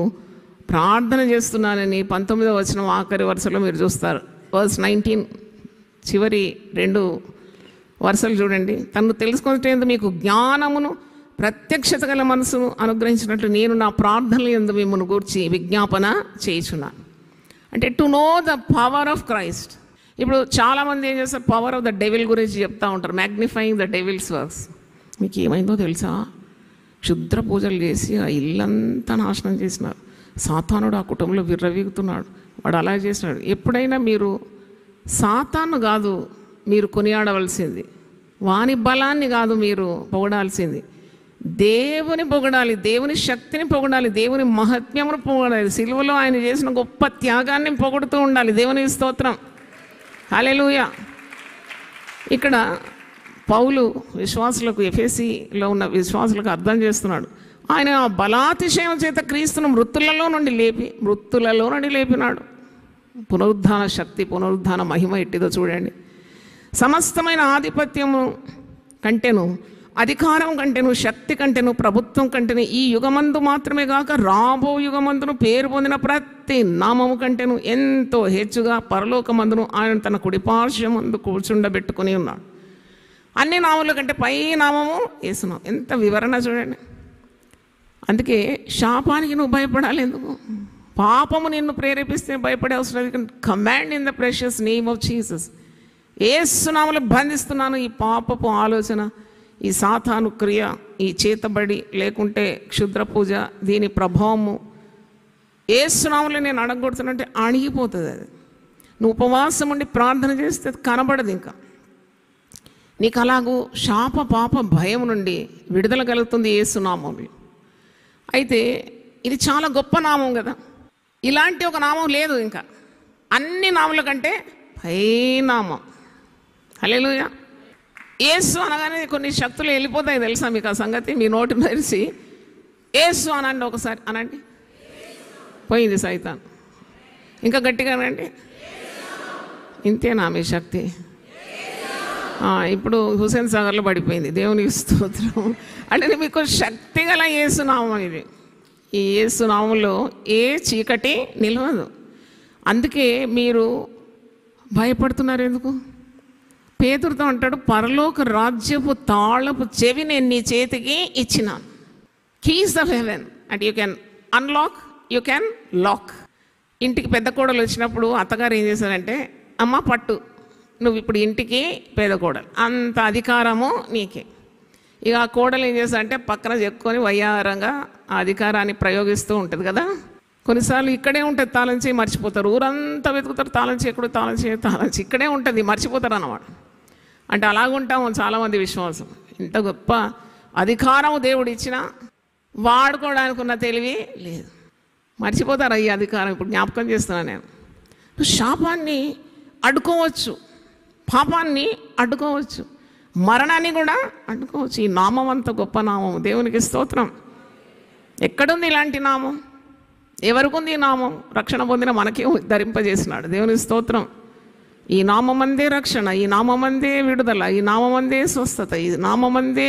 ప్రార్థన చేస్తున్నానని 19వ వచనం ఆఖరి వరుసలో మీరు చూస్తారు. వర్స్ 19 చివరి 2 వరుసలు చూడండి. తను తెలుసుకునేందుకు మీకు జ్ఞానమును ప్రత్యక్షత గల మనసును అనుగ్రహించినట్లు నేను నా ప్రార్థనలు యందు మిమ్మల్ని గూర్చి విజ్ఞాపన చేయుచున్నాను. అంటే to know the power of Christ. ఇప్పుడు చాలామంది ఏం చేస్తారు, పవర్ ఆఫ్ ద డెవిల్ గురించి చెప్తూ ఉంటారు, మ్యాగ్నిఫైయింగ్ ద డెవిల్స్ వర్క్స్. మీకు ఏమైందో తెలుసా? క్షుద్ర పూజలు చేసి ఆ ఇల్లంతా నాశనం చేసినారు. సాతానుడు ఆ కుటుంబంలో విర్రవీగుతున్నాడు, వాడు అలా చేసినాడు. ఎప్పుడైనా మీరు సాతాను కాదు మీరు కొనియాడవలసింది, వాని బలాన్ని కాదు మీరు పొగడాల్సింది, దేవుని పొగడాలి, దేవుని శక్తిని పొగడాలి, దేవుని మహత్యమును పొగడాలి, సిలువలో ఆయన చేసిన గొప్ప త్యాగాన్ని పొగడుతూ ఉండాలి. దేవుని స్తోత్రం, హల్లెలూయా. ఇక్కడ పౌలు విశ్వాసులకు, ఎఫెసీలో ఉన్న విశ్వాసులకు అర్థం చేస్తున్నాడు. ఆయన బలాతిశయం చేత క్రీస్తును మృతులలో నుండి లేపినాడు. పునరుద్ధాన శక్తి, పునరుద్ధాన మహిమ ఎట్టిదో చూడండి. సమస్తమైన ఆధిపత్యము కంటేను, అధికారం కంటేను, శక్తి కంటేను, ప్రభుత్వం కంటేను ఈ యుగమందు మాత్రమే కాక రాబో యుగమందును పేరు పొందిన ప్రతి నామము కంటేను ఎంతో హెచ్చుగా పరలోకమందును ఆయన తన కుడిపార్శ్వమందు కూర్చుండబెట్టుకుని ఉన్నాడు. అన్ని నామముల కంటే పై నామము యేసునామం. ఎంత వివరణ చూడండి. అందుకే శాపానికి నువ్వు భయపడాలి. ఎందుకు? పాపము నిన్ను ప్రేరేపిస్తే భయపడే అవసరం లేదు. Command in the precious name of Jesus. యేసునామములో బంధిస్తున్నాను ఈ పాపపు ఆలోచన, ఈ సాతాను క్రియ, ఈ చేతబడి, లేకుంటే క్షుద్ర పూజ, దీని ప్రభావము యేసునామములో నేను అడగొడుతున్నంటే అణిగిపోతుంది. అది నువ్వు ఉపవాసం ఉండి ప్రార్థన చేస్తే కనబడదు. ఇంకా నీకు అలాగూ శాప పాప భయం నుండి విడుదల కలుగుతుంది యేసునామములో. అయితే ఇది చాలా గొప్ప నామం కదా. ఇలాంటి ఒక నామం లేదు ఇంకా అన్ని నామముల కంటే పై నామం. హల్లెలూయా. యేసు అనగానే కొన్ని శక్తులు వెళ్ళిపోతాయి తెలుసా మీకు ఆ సంగతి? మీ నోటి మెరిసి యేసు అనండి, ఒకసారి అనండి. పోయింది సైతాన్. ఇంకా గట్టిగా అనండి. ఇంతేనా మీ శక్తి? ఇప్పుడు హుసేన్ సాగర్లో పడిపోయింది. దేవునికి స్తోత్రం. అంటే మీకు శక్తి గల యేసునామం ఇది. ఈ యేసునామంలో ఏ చీకటి నిలవదు. అందుకే మీరు భయపడుతున్నారు ఎందుకు? పేతురుతో అంటాడు, పరలోక రాజ్యపు తాళపు చెవి నేను నీ చేతికి ఇచ్చినాను. Keys of heaven and you can unlock, you can lock. ఇంటికి పెద్ద కోడలు వచ్చినప్పుడు అత్తగారు ఏం చేశారంటే, అమ్మ పట్టు, నువ్వు ఇప్పుడు ఇంటికి పేద కోడలు, అంత అధికారము నీకే. ఇక ఆ కోడలు ఏం చేస్తారంటే పక్కన చెప్పుకొని వయ్యారంగా ఆ అధికారాన్ని ప్రయోగిస్తూ ఉంటుంది కదా. కొన్నిసార్లు ఇక్కడే ఉంటుంది తాళం చేయి, మర్చిపోతారు. ఊరంతా వెతుకుతారు, తాళం చేయకుడు, తాళం ఇక్కడే ఉంటుంది, మర్చిపోతారు అన్నమాట. అంటే అలాగుంటాము చాలామంది విశ్వాసం. ఇంత గొప్ప అధికారం దేవుడు ఇచ్చినా వాడుకోవడానికి ఉన్న తెలివి లేదు, మర్చిపోతారు ఈ అధికారం. ఇప్పుడు జ్ఞాపకం చేస్తున్నాను నేను. నువ్వు శాపాన్ని అడ్డుకోవచ్చు, పాపాన్ని అడ్డుకోవచ్చు, మరణాన్ని కూడా అడ్డుకోవచ్చు. ఈ నామం అంత గొప్ప నామం. దేవునికి స్తోత్రం. ఎక్కడుంది ఇలాంటి నామం? ఎవరికి ఉంది ఈ నామం? రక్షణ పొందిన మనకే ధరింపజేసినాడు. దేవునికి స్తోత్రం. ఈ నామమందే రక్షణ, ఈ నామమందే విడుదల, ఈ నామమందే స్వస్థత, ఈ నామమందే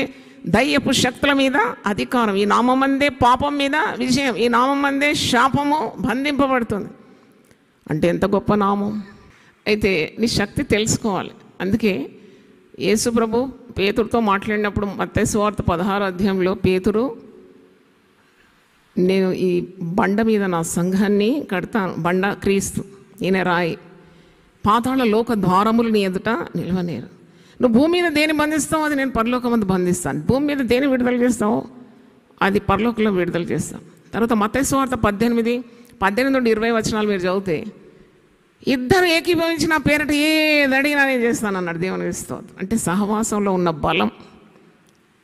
దయ్యపు శక్తుల మీద అధికారం, ఈ నామమందే పాపం మీద విజయం, ఈ నామమందే శాపము బంధింపబడుతుంది. అంటే ఎంత గొప్ప నామం. అయితే నీ శక్తి తెలుసుకోవాలి. అందుకే యేసు ప్రభు పేతురుతో మాట్లాడినప్పుడు మత్తయి సువార్త 16వ అధ్యాయంలో, పేతురు, నేను ఈ బండ మీద నా సంఘాన్ని కడతాను. బండ క్రీస్తు, ఈయన రాయి. పాతాళ లోక ద్వారములు నీ ఎదుట నిలవనేరు. నువ్వు భూమి మీద దేని బంధిస్తావు, అది నేను పరలోకమందు బంధిస్తాను. భూమి మీద దేని విడుదల చేస్తావు, అది పరలోకంలో విడుదల చేస్తాను. తర్వాత మత్తయి సువార్త 18-20 వచనాలు మీరు చదివితే, ఇద్దరు ఏకీభవించిన పేరట ఏది అడిగినా నేను చేస్తాను అన్నాడు. దేవునికి స్తోత్రం. అంటే సహవాసంలో ఉన్న బలం.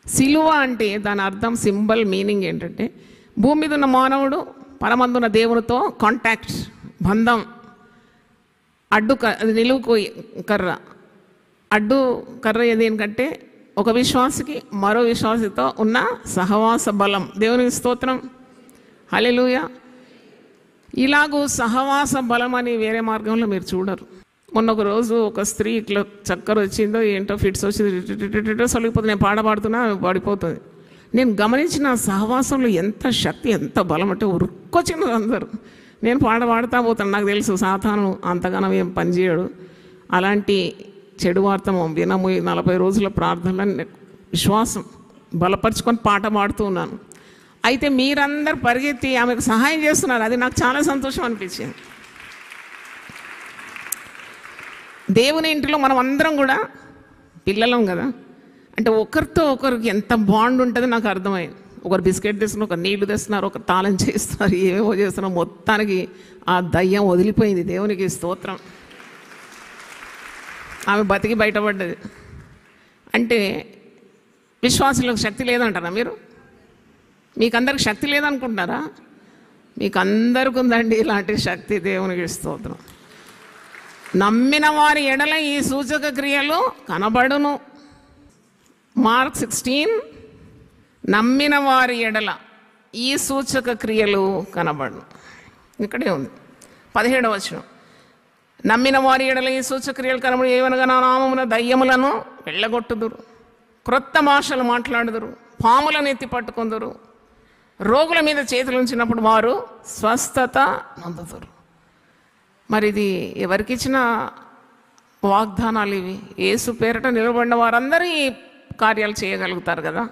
సిలువ అంటే దాని అర్థం, సింబల్ మీనింగ్ ఏంటంటే, భూమి మీద ఉన్న మానవుడు పరమందున్న దేవునితో కాంటాక్ట్, బంధం. అడ్డు అది నిలువు కర్ర, అడ్డు కర్ర ఏదేంటంటే ఒక విశ్వాసికి మరో విశ్వాసితో ఉన్న సహవాస బలం. దేవునికి స్తోత్రం. హల్లెలూయా. ఇలాగూ సహవాస బలం అని వేరే మార్గంలో మీరు చూడరు. మొన్న ఒక రోజు ఒక స్త్రీ ఇట్లా చక్కర వచ్చిందో ఏంటో ఫిట్స్ వచ్చింది, సొలిగిపోతుంది. నేను పాడుతున్నా పడిపోతుంది. నేను గమనించిన సహవాసంలో ఎంత శక్తి, ఎంత బలం అంటే ఉరుక్కొచ్చినారు అందరూ. నేను పాడుతా పోతాను. నాకు తెలుసు సాతాను అంతగానం ఏం పనిచేయడు. అలాంటి చెడు వార్త వినము. 40 రోజుల ప్రార్థనలో విశ్వాసం బలపరుచుకొని పాట పాడుతూ ఉన్నాను. అయితే మీరందరూ పరిగెత్తి ఆమెకు సహాయం చేస్తున్నారు. అది నాకు చాలా సంతోషం అనిపించింది. దేవుని ఇంటిలో మనం అందరం కూడా పిల్లలం కదా. అంటే ఒకరితో ఒకరికి ఎంత బాండ్ ఉంటుందో నాకు అర్థమైంది. ఒకరు బిస్కెట్ తెస్తున్నారు, ఒకరు నీళ్లు తెస్తున్నారు, ఒకరు తాళం చేస్తున్నారు, ఏమేమో చేస్తున్నారు. మొత్తానికి ఆ దయ్యం వదిలిపోయింది. దేవునికి స్తోత్రం. ఆమె బతికి బయటపడ్డది. అంటే విశ్వాసులకు శక్తి లేదంటారా మీరు? మీకు అందరికి శక్తి లేదనుకుంటున్నారా? మీకు అందరికి ఉందండి ఇలాంటి శక్తి. దేవునికి స్తోత్రం. నమ్మిన వారి ఎడల ఈ సూచక క్రియలు కనబడును. మార్క్ 16, నమ్మిన వారి ఎడల ఈ సూచక క్రియలు కనబడును. ఇక్కడే ఉంది 17వ వచనం. నమ్మిన వారి ఎడల ఈ సూచక క్రియలు కనబడు, ఏమనగా నా నామమున దయ్యములను వెళ్ళగొట్టుదురు, క్రొత్త భాషలు మాట్లాడుదురు, పాములను ఎత్తి పట్టుకుందురు, రోగుల మీద చేతులు ఉంచినప్పుడు వారు స్వస్థత పొందుతారు. మరి ఇది ఎవరికిచ్చిన వాగ్దానాలు ఇవి? యేసు పేరట నిలబడిన వారందరూ ఈ కార్యాలు చేయగలుగుతారు కదా.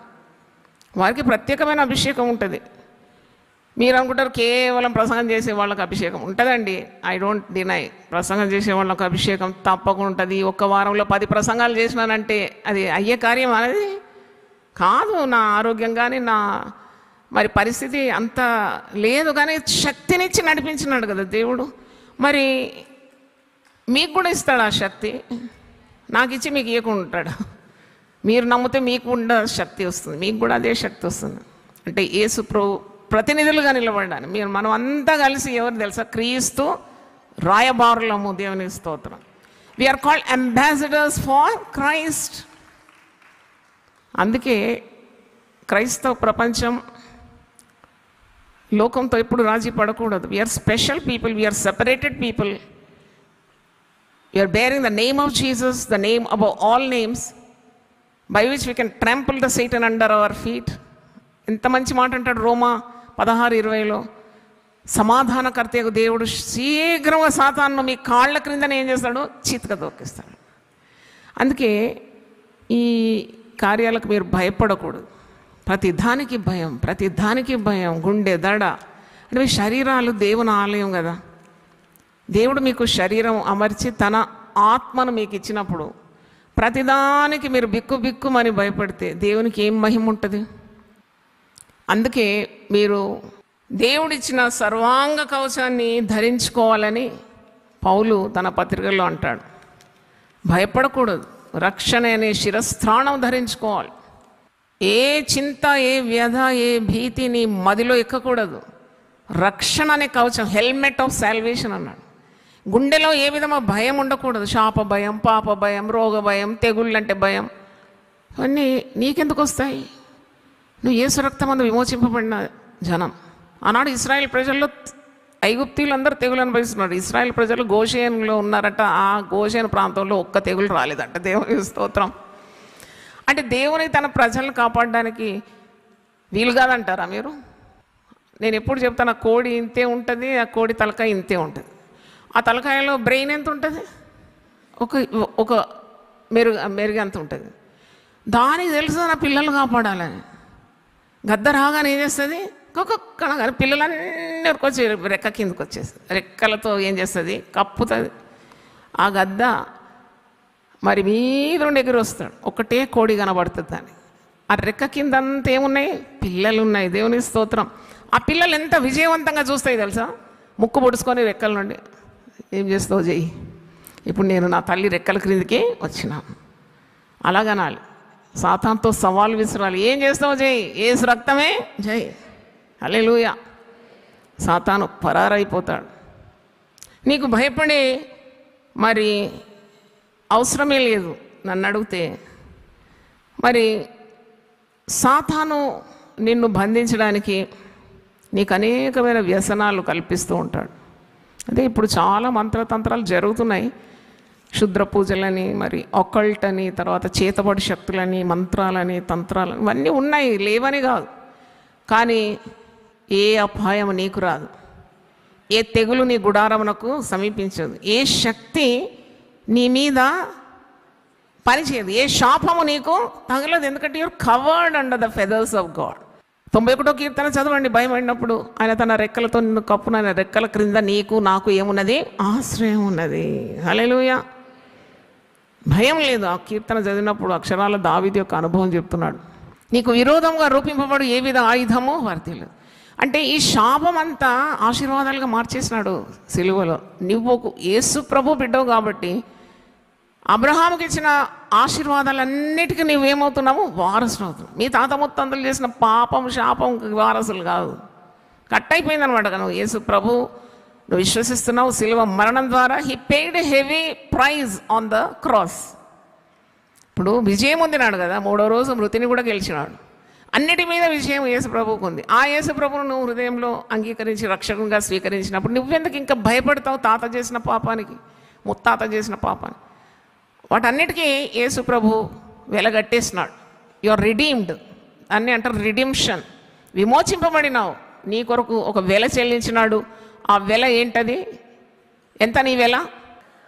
వారికి ప్రత్యేకమైన అభిషేకం ఉంటుంది. మీరు అనుకుంటారు కేవలం ప్రసంగం చేసే వాళ్ళకి అభిషేకం ఉంటుందండి. I don't deny. ప్రసంగం చేసే వాళ్ళకి అభిషేకం తప్పకుండా ఉంటుంది. ఒక్క వారంలో 10 ప్రసంగాలు చేసినానంటే అది అయ్యే కార్యం అనేది కాదు. నా ఆరోగ్యం కానీ నా మరి పరిస్థితి అంత లేదు, కానీ శక్తినిచ్చి నడిపించినాడు కదా దేవుడు. మరి మీకు కూడా ఇస్తాడు ఆ శక్తి. నాకు ఇచ్చి మీకు ఇవ్వకుండా ఉంటాడు. మీరు నమ్మితే మీకు కూడా శక్తి వస్తుంది, మీకు కూడా అదే శక్తి వస్తుంది. అంటే యేసు ప్రతినిధులుగా నిలబడ్డాను. మనం అంతా కలిసి ఎవరు తెలుసా? క్రీస్తు రాయబారులము. దేవుని స్తోత్రం. We are called ambassadors for Christ. అందుకే క్రైస్తవ ప్రపంచం లోకంతో ఎప్పుడు రాజీ పడకూడదు. We are special people, we are separated people. We are bearing the name of Jesus, the name above all names, by which we can trample the Satan under our feet. ఎంత మంచి మాట అంటాడు రోమా 16:20లో, సమాధానకర్తయ్యకు దేవుడు శీఘ్రంగా సాతాను మీ కాళ్ళ క్రిందనే ఏం చేస్తాడు, చితక దొక్కిస్తాడు. అందుకే ఈ కార్యాలకు మీరు భయపడకూడదు. ప్రతి దానికి భయం, ప్రతి దానికి భయం, గుండె దడ. అంటే మీ శరీరాలు దేవుని ఆలయం కదా. దేవుడు మీకు శరీరం అమర్చి తన ఆత్మను మీకు ఇచ్చినప్పుడు ప్రతిదానికి మీరు బిక్కు బిక్కుమని భయపడితే దేవునికి ఏం మహిమ ఉంటుంది? అందుకే మీరు దేవుడిచ్చిన సర్వాంగ కవచాన్ని ధరించుకోవాలని పౌలు తన పత్రికల్లో అంటాడు. భయపడకూడదు, రక్షణ అనే శిరస్త్రాణం ధరించుకోవాలి. ఏ చింత, ఏ వ్యధ, ఏ భీతి నీ మదిలో ఎక్కకూడదు. రక్షణ అనే కవచం, హెల్మెట్ ఆఫ్ సాల్వేషన్ అన్నాడు. గుండెలో ఏ విధమైన భయం ఉండకూడదు. శాప భయం, పాప భయం, రోగ భయం, తెగుళ్ళంటే భయం, అవన్నీ నీకెందుకు వస్తాయి? నువ్వు యేసు రక్తమందు విమోచింపబడిన జనం. ఆనాడు ఇశ్రాయేల్ ప్రజల్లో ఐగుప్తీయులందరూ తెగులు అనుభవిస్తున్నారు. ఇశ్రాయేల్ ప్రజలు గోషేనులో ఉన్నారట. ఆ గోషేను ప్రాంతంలో ఒక్క తెగులు రాలేదంట. దేవుని స్తోత్రం. అంటే దేవుని తన ప్రజలను కాపాడడానికి వీలు కాదంటారా మీరు? నేను ఎప్పుడు చెప్తాను, ఆ కోడి ఇంతే ఉంటుంది, ఆ కోడి తలకాయ ఇంతే ఉంటుంది. ఆ తలకాయలో బ్రెయిన్ ఎంత ఉంటుంది? ఒక మెరుగు ఎంత ఉంటుంది. దానికి తెలుసు నా పిల్లలు కాపాడాలని. గద్ద రాగానే ఏం చేస్తుంది, ఒక్కొక్కనగానే పిల్లలన్నీ వచ్చి రెక్క కిందకు వచ్చేస్తుంది. రెక్కలతో ఏం చేస్తుంది, కప్పుతుంది. ఆ గద్ద మరి మీద నుండి ఎగిరి వస్తాడు. ఒకటే కోడి కనబడుతుంది దాన్ని. ఆ రెక్క కింద అంతా ఏమున్నాయి, పిల్లలు ఉన్నాయి. దేవుని స్తోత్రం. ఆ పిల్లలు ఎంత విజయవంతంగా చూస్తాయి తెలుసా? ముక్కు పొడుచుకొని రెక్కల నుండి ఏం చేస్తావు చెయ్యి, ఇప్పుడు నేను నా తల్లి రెక్కల క్రిందికి వచ్చినాను అలాగనాలి. సాతానుతో సవాలు విసిరాలి. ఏం చేస్తావు చెయ్యి, యేసు రక్తమే జై, హల్లెలూయా. సాతాను పరారైపోతాడు. నీకు భయపడే మరి అవసరమే లేదు. నన్ను అడిగితే మరి సాతాను నిన్ను బంధించడానికి నీకు అనేకమైన వ్యసనాలు కల్పిస్తూ ఉంటాడు. అదే ఇప్పుడు చాలా మంత్రతంత్రాలు జరుగుతున్నాయి. క్షుద్ర పూజలని, మరి ఒకల్ట్ అని, తర్వాత చేతబడి శక్తులని, మంత్రాలని, తంత్రాలని, ఇవన్నీ ఉన్నాయి, లేవని కాదు. కానీ ఏ అపాయం నీకు రాదు, ఏ తెగులు నీ గుడారమునకు సమీపించదు, ఏ శక్తి నీ మీద పనిచేయదు, ఏ శాపము నీకు తగలదు. ఎందుకంటే you're covered under the feathers of God. 91వ కీర్తన చదవండి. భయపడినప్పుడు ఆయన తన రెక్కలతో నిన్ను కప్పున, ఆయన రెక్కల క్రింద నీకు నాకు ఏమున్నది, ఆశ్రయం ఉన్నది. హల్లెలూయా. భయం లేదు. ఆ కీర్తన చదివినప్పుడు అక్షరాల దావీదు యొక్క అనుభవం చెప్తున్నాడు. నీకు విరోధంగా రూపింపబడు ఏ విధ ఆయుధము వర్తిల్లేదు. అంటే ఈ శాపం అంతా ఆశీర్వాదాలుగా మార్చేసినాడు సిలువలో. నువ్వు యేసు ప్రభు బిడ్డవు కాబట్టి అబ్రహాముకి ఇచ్చిన ఆశీర్వాదాలన్నిటికీ నువ్వేమవుతున్నావు, వారసులు అవుతున్నావు. మీ తాత ముత్తంతులు చేసిన పాపం శాపం వారసులు కాదు, కట్ అయిపోయిందనమాట. నువ్వు యేసు ప్రభు నువ్వు విశ్వసిస్తున్నావు. సిలువ మరణం ద్వారా he paid heavy price on the cross. ఇప్పుడు విజయం పొందినాడు కదా, 3వ రోజు మృతిని కూడా గెలిచినాడు. అన్నిటి మీద విజయం యేసు ప్రభువుకు ఉంది. ఆ యేసు ప్రభువును నువ్వు హృదయంలో అంగీకరించి రక్షకునిగా స్వీకరించినప్పుడు నువ్వెందుకు ఇంకా భయపడతావు? తాత చేసిన పాపానికి, ముత్తాత చేసిన పాపానికి, వాటన్నిటికీ యేసు ప్రభు వెలగట్టేసినాడు. యు ఆర్ రిడీమ్డ్ అన్నీ అంటారు, రిడిమ్షన్. విమోచింపబడినావు. నీ కొరకు ఒక వెల చెల్లించినాడు. ఆ వెల ఏంటది? ఎంత నీ వెల?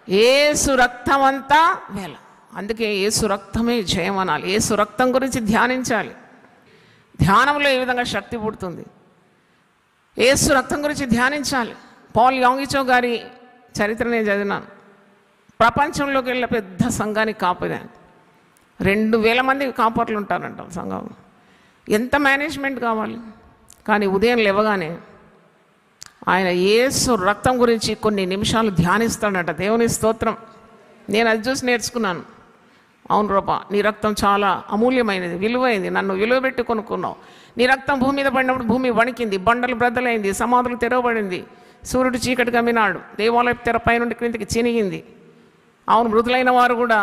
యేసు రక్తం అంతా వెల. అందుకే యేసు రక్తమే జయం అనాలి. యేసు రక్తం గురించి ధ్యానించాలి. ధ్యానంలో ఏ విధంగా శక్తి పుడుతుంది, యేసు రక్తం గురించి ధ్యానించాలి. పాల్ యాంగిచో గారి చరిత్ర నేను చదివినాను. ప్రపంచంలోకి వెళ్ళే పెద్ద సంఘానికి కాపదాన్ని 2000 మంది కాపర్లు ఉంటారంట సంఘంలో. ఎంత మేనేజ్మెంట్ కావాలి. కానీ ఉదయం లేవగానే ఆయన యేసు రక్తం గురించి కొన్ని నిమిషాలు ధ్యానిస్తాడట. దేవుని స్తోత్రం. నేను అది చూసి నేర్చుకున్నాను. అవును రూపా, నీ రక్తం చాలా అమూల్యమైనది, విలువైంది, నన్ను విలువ పెట్టి కొనుక్కున్నావు. నీ రక్తం భూమి మీద పడినప్పుడు భూమి వణికింది, బండలు బ్రద్దలైంది, సమాధులు తెరవబడింది, సూర్యుడు చీకటి కమ్మినాడు, దేవాలయ తెరపై నుండి క్రిందికి చినిగింది. అవును, మృతులైన వారు కూడా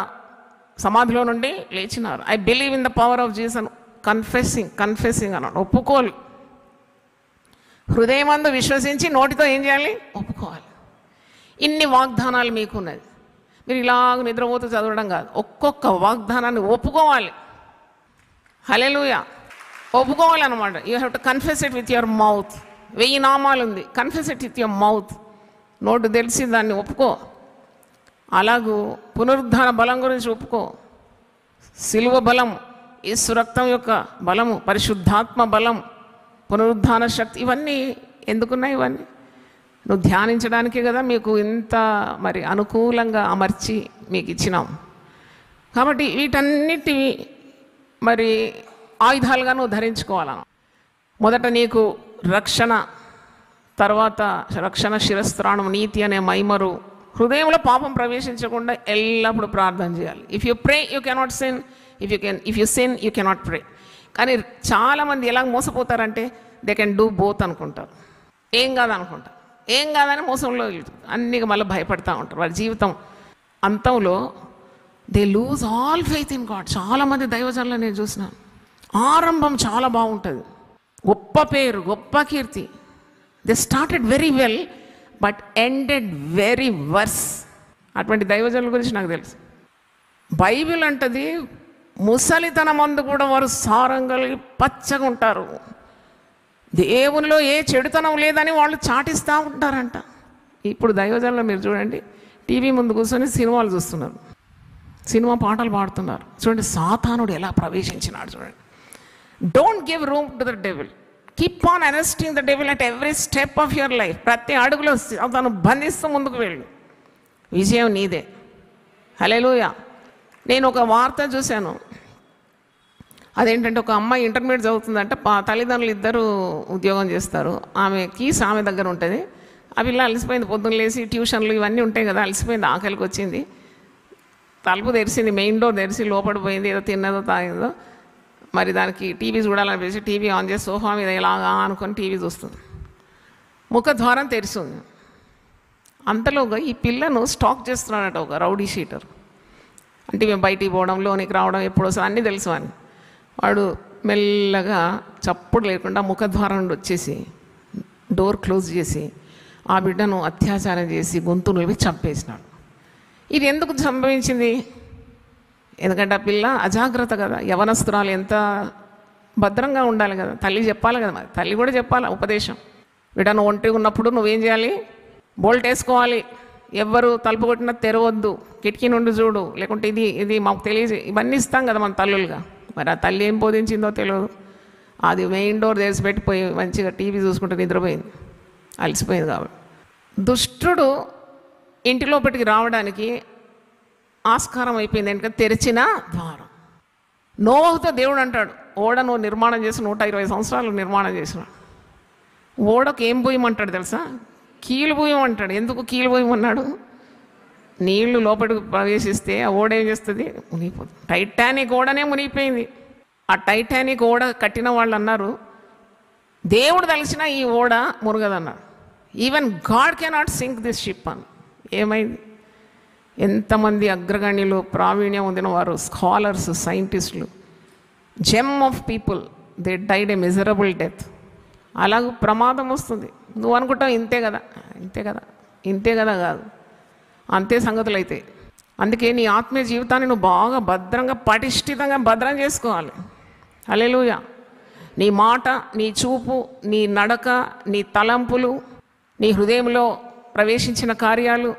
సమాధిలో నుండి లేచినారు. I believe in the power of Jesus. Confessing అన్నాడు, ఒప్పుకోలు. హృదయమందు విశ్వసించి నోటితో ఏం చేయాలి? ఒప్పుకోవాలి. ఇన్ని వాగ్దానాలు మీకున్నది. మీరు ఇలాగ నిద్రపోతూ చదవడం కాదు, ఒక్కొక్క వాగ్దానాన్ని ఒప్పుకోవాలి. హల్లెలూయా. ఒప్పుకోవాలన్నమాట. You have to confess it with your mouth. 1000 నామాలు ఉంది, confess it with your mouth. నోటు తెలిసి దాన్ని ఒప్పుకో. అలాగూ పునరుద్ధాన బలం గురించి ఒప్పుకో. సిలువ బలం, యేసు రక్తం యొక్క బలము, పరిశుద్ధాత్మ బలం, పునరుద్ధాన శక్తి, ఇవన్నీ ఎందుకున్నాయి? ఇవన్నీ నువ్వు ధ్యానించడానికే కదా మీకు ఇంత మరి అనుకూలంగా అమర్చి మీకు ఇచ్చినాం. కాబట్టి వీటన్నిటి మరి ఆయుధాలుగా నువ్వు ధరించుకోవాలను. మొదట నీకు రక్షణ, తర్వాత రక్షణ శిరస్త్రాణం, నీతి అనే మైమరు, హృదయంలో పాపం ప్రవేశించకుండా ఎల్లప్పుడూ ప్రార్థన చేయాలి. If you pray you cannot sin, if you sin you cannot pray. కానీ చాలామంది ఎలా మోసపోతారంటే దే కెన్ డూ బోత్ అనుకుంటారు. ఏం కాదనుకుంటారు, ఏం కాదని మోసంలో అన్నీ మళ్ళీ భయపడతా ఉంటారు. వారి జీవితం అంతంలో they lose all faith in God. చాలామంది దైవజనులు నేను చూసినాను, ఆరంభం చాలా బాగుంటుంది, గొప్ప పేరు, గొప్ప కీర్తి. They started very well but ended very worse. అటువంటి దైవజనుల గురించి నాకు తెలుసు. బైబిల్ అంటది ముసలితనం మందు కూడా వారు సారంగా పచ్చగా ఉంటారు, దేవునిలో ఏ చెడుతనం లేదని వాళ్ళు చాటిస్తూ ఉంటారంట. ఇప్పుడు దైవజనులు మీరు చూడండి, టీవీ ముందు కూర్చొని సినిమాలు చూస్తున్నారు, సినిమా పాటలు పాడుతున్నారు. చూడండి సాతానుడు ఎలా ప్రవేశించినాడు చూడండి. Don't give room to the devil. Keep on arresting the devil at every step of your life. ప్రతి అడుగులో తను బంధిస్తూ ముందుకు వెళ్ళు, విజయం నీదే. హల్లెలూయా. నేను ఒక వార్త చూశాను. అదేంటంటే ఒక అమ్మాయి ఇంటర్మీడియట్ చదువుతుందంట. తల్లిదండ్రులు ఇద్దరు ఉద్యోగం చేస్తారు. ఆమె కీస్ ఆమె దగ్గర ఉంటుంది. ఆ పిల్ల అలసిపోయింది, పొద్దున్న లేచి ట్యూషన్లు ఇవన్నీ ఉంటాయి కదా, అలసిపోయింది, ఆకలికి వచ్చింది. తలుపు తెరిచింది, మెయిన్ డోర్ తెరిచి లోపడిపోయింది, ఏదో తిన్నదో తాగిందో. మరి దానికి టీవీ చూడాలనిపించి టీవీ ఆన్ చేసి సోఫా మీద ఇలాగా అనుకొని టీవీ చూస్తుంది. ముఖద్వారం తెరిచింది. అంతలోగా ఈ పిల్లను స్టాక్ చేస్తున్నాడట ఒక రౌడీ షీటర్. అంటే మేము బయటికి పోవడం, లోనికి రావడం, ఎప్పుడు వస్తుంది అన్నీ తెలుసు అని. వాడు మెల్లగా చప్పుడు లేకుండా ముఖద్వారం నుండి వచ్చేసి డోర్ క్లోజ్ చేసి ఆ బిడ్డను అత్యాచారం చేసి గొంతు నిలిపి చంపేసినాడు. ఇది ఎందుకు సంభవించింది? ఎందుకంటే ఆ పిల్ల అజాగ్రత్త కదా, యవనస్తురాలు ఎంత భద్రంగా ఉండాలి కదా, తల్లి చెప్పాలి కదా, మరి తల్లి కూడా చెప్పాలి ఉపదేశం. బిడ్డను ఒంటరిగా ఉన్నప్పుడు నువ్వేం చేయాలి? బోల్ట్ వేసుకోవాలి, ఎవ్వరు తలుపు కొట్టినా తెరవద్దు, కిటికీ నుండి చూడు, లేకుంటే ఇది మాకు తెలియజే, ఇవన్నీ ఇస్తాం కదా మన తల్లులుగా. మరి ఆ తల్లి ఏం బోధించిందో తెలియదు. అది మెయిన్ డోర్ తెరిచి పెట్టిపోయి మంచిగా టీవీ చూసుకుంటే నిద్రపోయింది, అలసిపోయింది. కాబట్టి దుష్టుడు ఇంటి లోపలికి రావడానికి ఆస్కారం అయిపోయింది. ఎందుకంటే తెరిచిన ద్వారం. నోవహుతో దేవుడు అంటాడు, ఓడ నువ్వు నిర్మాణం చేసి 120 సంవత్సరాలు నిర్మాణం చేసినాడు. ఓడకు ఏం పోయమంటాడు తెలుసా? కీలు పోయమంటాడు. ఎందుకు కీలు పోయమన్నాడు? నీళ్లు లోపలికి ప్రవేశిస్తే ఆ ఓడ ఏం చేస్తుంది? మునిగిపోతుంది. టైటానిక్ ఓడనే మునిగిపోయింది. ఆ టైటానిక్ ఓడ కట్టిన వాళ్ళు అన్నారు, దేవుడు తలిసిన ఈ ఓడ మునగదన్నాడు. Even God cannot sink this ship అని. ఏమైంది? ఎంతమంది అగ్రగణ్యులు, ప్రావీణ్యం పొందిన వారు, స్కాలర్స్, సైంటిస్టులు, gem of people, they died a miserable death. అలాగ ప్రమాదం వస్తుంది. నువ్వు అనుకుంటావు ఇంతే కదా, ఇంతే కదా, ఇంతే కదా, కాదు, అంతే సంగతులు అయితే. అందుకే నీ ఆత్మీయ జీవితాన్ని నువ్వు బాగా భద్రంగా పటిష్ఠితంగా భద్రం చేసుకోవాలి. హల్లెలూయా. నీ మాట, నీ చూపు, నీ నడక, నీ తలంపులు, నీ హృదయంలో ప్రవేశించిన కార్యాలు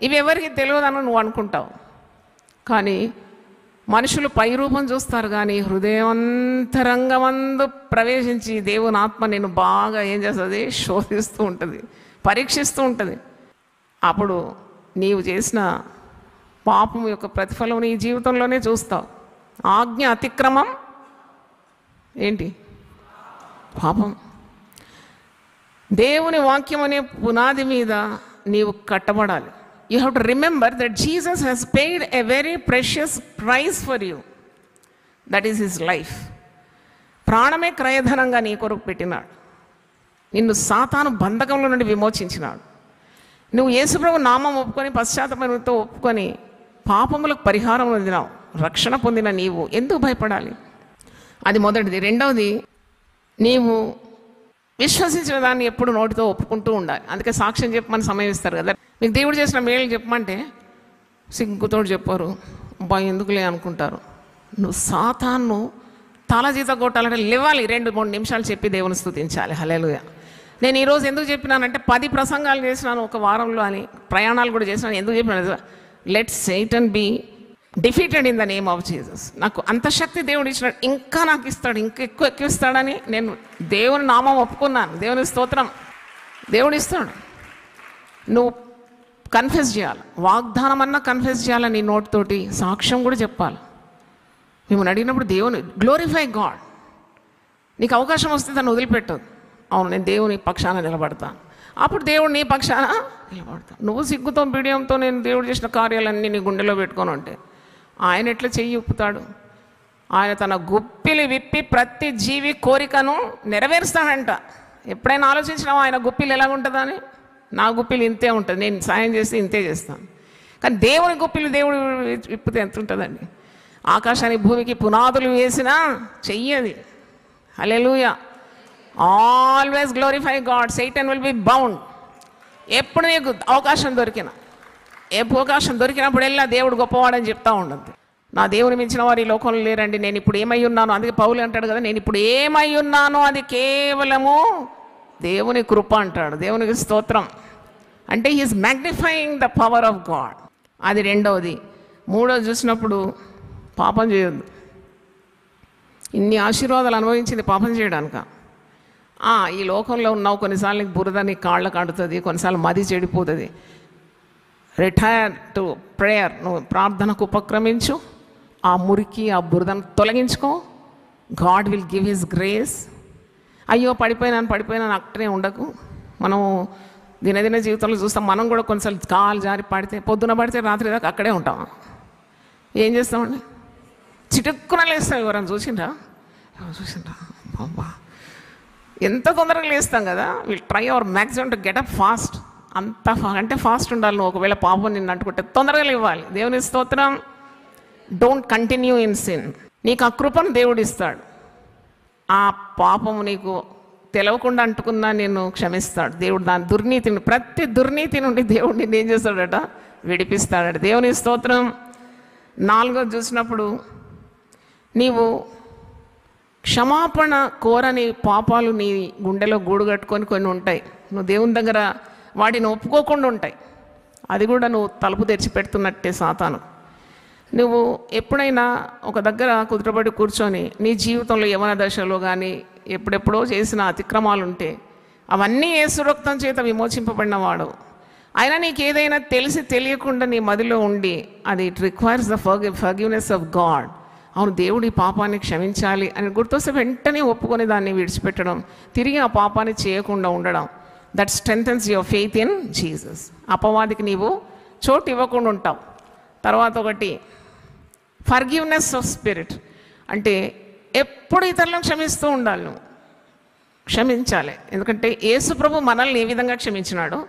ఇవి ఎవరికి తెలియదని నువ్వు అనుకుంటావు. కానీ మనుషులు పై రూపం చూస్తారు, కానీ హృదయంతరంగమందు ప్రవేశించి దేవుని ఆత్మ నేను బాగా ఏం చేస్తుంది? శోధిస్తూ ఉంటుంది, పరీక్షిస్తూ ఉంటుంది. అప్పుడు నీవు చేసిన పాపం యొక్క ప్రతిఫలం నీ జీవితంలోనే చూస్తావు. ఆజ్ఞ అతిక్రమం ఏంటి? పాపం. దేవుని వాక్యం అనే పునాది మీద నీవు కట్టబడాలి. You have to remember that Jesus has paid a very precious price for you. That is his life. ప్రాణమే క్రయధనంగా నీ కొరకు పెట్టినాడు. నిన్ను సాతాను బంధకంలో నుండి విమోచించినాడు. నువ్వు యేసుప్రభు నామం ఒప్పుకొని పశ్చాత్తాపంతో ఒప్పుకొని పాపములకు పరిహారం పొందినావు. రక్షణ పొందిన నీవు ఎందుకు భయపడాలి? అది మొదటిది. రెండవది, నీవు విశ్వసించిన దాన్ని ఎప్పుడు నోటితో ఒప్పుకుంటూ ఉండాలి. అందుకే సాక్ష్యం చెప్పమని సమయం ఇస్తారు కదా. మీకు దేవుడు చేసిన మేలు చెప్పమంటే సిగ్గుతోడు చెప్పారు, అబ్బా ఎందుకులే అనుకుంటారు. నువ్వు సాతాను తల జీత కొట్టాలంటే లేవాలి, 2-3 నిమిషాలు చెప్పి దేవుని స్తుతించాలి. హల్లెలూయా. నేను ఈరోజు ఎందుకు చెప్పినానంటే 10 ప్రసంగాలు చేసినాను ఒక వారంలో అని, ప్రయాణాలు కూడా చేసినాను. ఎందుకు చెప్పినాను? Let Satan be defeated in the name of Jesus. నాకు అంత శక్తి దేవుడు ఇచ్చినాడు, ఇంకా నాకు ఇస్తాడు, ఇంకా ఎక్కువ ఇస్తాడని నేను దేవుని నామం ఒప్పుకున్నాను. దేవుని స్తోత్రం. దేవుడు ఇస్తాడు. నువ్వు కన్ఫెస్ చేయాలి, వాగ్దానం అన్నా కన్ఫెస్ చేయాలి, నీ నోటితోటి సాక్ష్యం కూడా చెప్పాలి. మిమ్మల్ని అడిగినప్పుడు దేవుని గ్లోరిఫై గాడ్. నీకు అవకాశం వస్తే దాన్ని వదిలిపెట్టదు. అవును, నేను దేవుని పక్షాన నిలబడతాను, అప్పుడు దేవుడు నీ పక్షాన నిలబడతాను. నువ్వు సిగ్గుతో బిడియంతో నేను దేవుడు చేసిన కార్యాలన్నీ నీ గుండెలో పెట్టుకొని ఉంటే ఆయన ఎట్లా చెయ్యి ఉప్పుతాడు? ఆయన తన గుప్పిలి విప్పి ప్రతి జీవి కోరికను నెరవేరుస్తాడంట. ఎప్పుడైనా ఆలోచించినావా ఆయన గుప్పిలు ఎలాగుంటుందా అని? నా గుప్పిలు ఇంతే ఉంటుంది, నేను సాయం చేస్తే ఇంతే చేస్తాను. కానీ దేవుని గుప్పిలు దేవుడు విప్పితే ఎంత ఉంటుందండి? ఆకాశానికి భూమికి పునాదులు వేసినా చెయ్యది. Hallelujah. Always glorify God. Satan will be bound. ఎప్పుడు నీకు అవకాశం దొరికినప్పుడెల్లా దేవుడు గొప్పవాడని చెప్తా ఉండదు. నా దేవుని మించిన వారు ఈ లోకంలో లేరండి, నేను ఇప్పుడు ఏమై ఉన్నాను. అందుకే పౌలు అంటాడు కదా, నేను ఇప్పుడు ఏమై ఉన్నానో అది కేవలము దేవుని కృప అంటాడు. దేవునికి స్తోత్రం. అంటే he's magnifying the power of God. అది రెండవది. మూడోది చూసినప్పుడు పాపం చేయొద్దు. ఇన్ని ఆశీర్వాదాలు అనుభవించింది పాపం చేయడానిక? ఈ లోకంలో ఉన్నావు, కొన్నిసార్లు నీకు బురద నీ కాళ్ళకు అంటుతుంది, కొన్నిసార్లు మది చెడిపోతుంది. Retire to prayer. నువ్వు ప్రార్థనకు ఉపక్రమించు, ఆ మురికి ఆ బురదను తొలగించుకో. God will give his grace. అయ్యో పడిపోయినాను అక్కడే ఉండకు. మనం దినదిన జీవితంలో చూస్తాం, మనం కూడా కొన్నిసార్లు కాలు జారి పడితే, పొద్దున పడితే రాత్రి దాకా అక్కడే ఉంటాం. ఏం చేస్తామండి? చిటుక్కున లేస్తాం. ఎవరైనా చూసిండ్రా? అబ్బా ఎంత తొందరగా లేస్తాం కదా. Will try our maximum to get up fast. అంటే ఫాస్ట్ ఉండాలి. నువ్వు ఒకవేళ పాపం నిన్ను అంటుకుంటే తొందరగా లేవాలి. దేవుని స్తోత్రం. Don't continue in sin. నీకు ఆ కృపను దేవుడు ఇస్తాడు. ఆ పాపము నీకు తెలవకుండా అంటుకున్నా నేను క్షమిస్తాడు దేవుడు. దాని ప్రతి దుర్నీతి నుండి దేవుడు నిన్ను ఏం చేస్తాడట? విడిపిస్తాడట. దేవుని స్తోత్రం. 4 చూసినప్పుడు నీవు క్షమాపణ కోరని పాపాలు నీ గుండెలో గూడు కట్టుకొని కొన్ని ఉంటాయి. నువ్వు దేవుని దగ్గర వాటిని ఒప్పుకోకుండా ఉంటాయి. అది కూడా నువ్వు తలుపు తెరిచి పెడుతున్నట్టే సాతాను. నువ్వు ఎప్పుడైనా ఒక దగ్గర కుదుటపడి కూర్చొని నీ జీవితంలో యవ్వన దశలో కానీ ఎప్పుడెప్పుడో చేసిన అతిక్రమాలు ఉంటే అవన్నీ యేసు రక్తం చేత విమోచింపబడినవాడు. అయినా నీకు ఏదైనా తెలిసి తెలియకుండా నీ మదిలో ఉండి అది it requires the forgiveness of God. అవును, దేవుడు ఈ పాపాన్ని క్షమించాలి అని గుర్తొస్తే వెంటనే ఒప్పుకొని దాన్ని విడిచిపెట్టడం, తిరిగి ఆ పాపాన్ని చేయకుండా ఉండడం. That strengthens your faith in Jesus. అపవాదికి నీవు చోటు ఇవ్వకుండా ఉంటావు. తర్వాత ఒకటి ఫర్గివ్నెస్ ఆఫ్ స్పిరిట్. అంటే ఎప్పుడు ఇతరులను క్షమిస్తూ ఉండాలి. నువ్వు క్షమించాలి. ఎందుకంటే యేసు ప్రభు మనల్ని ఏ విధంగా క్షమించినాడో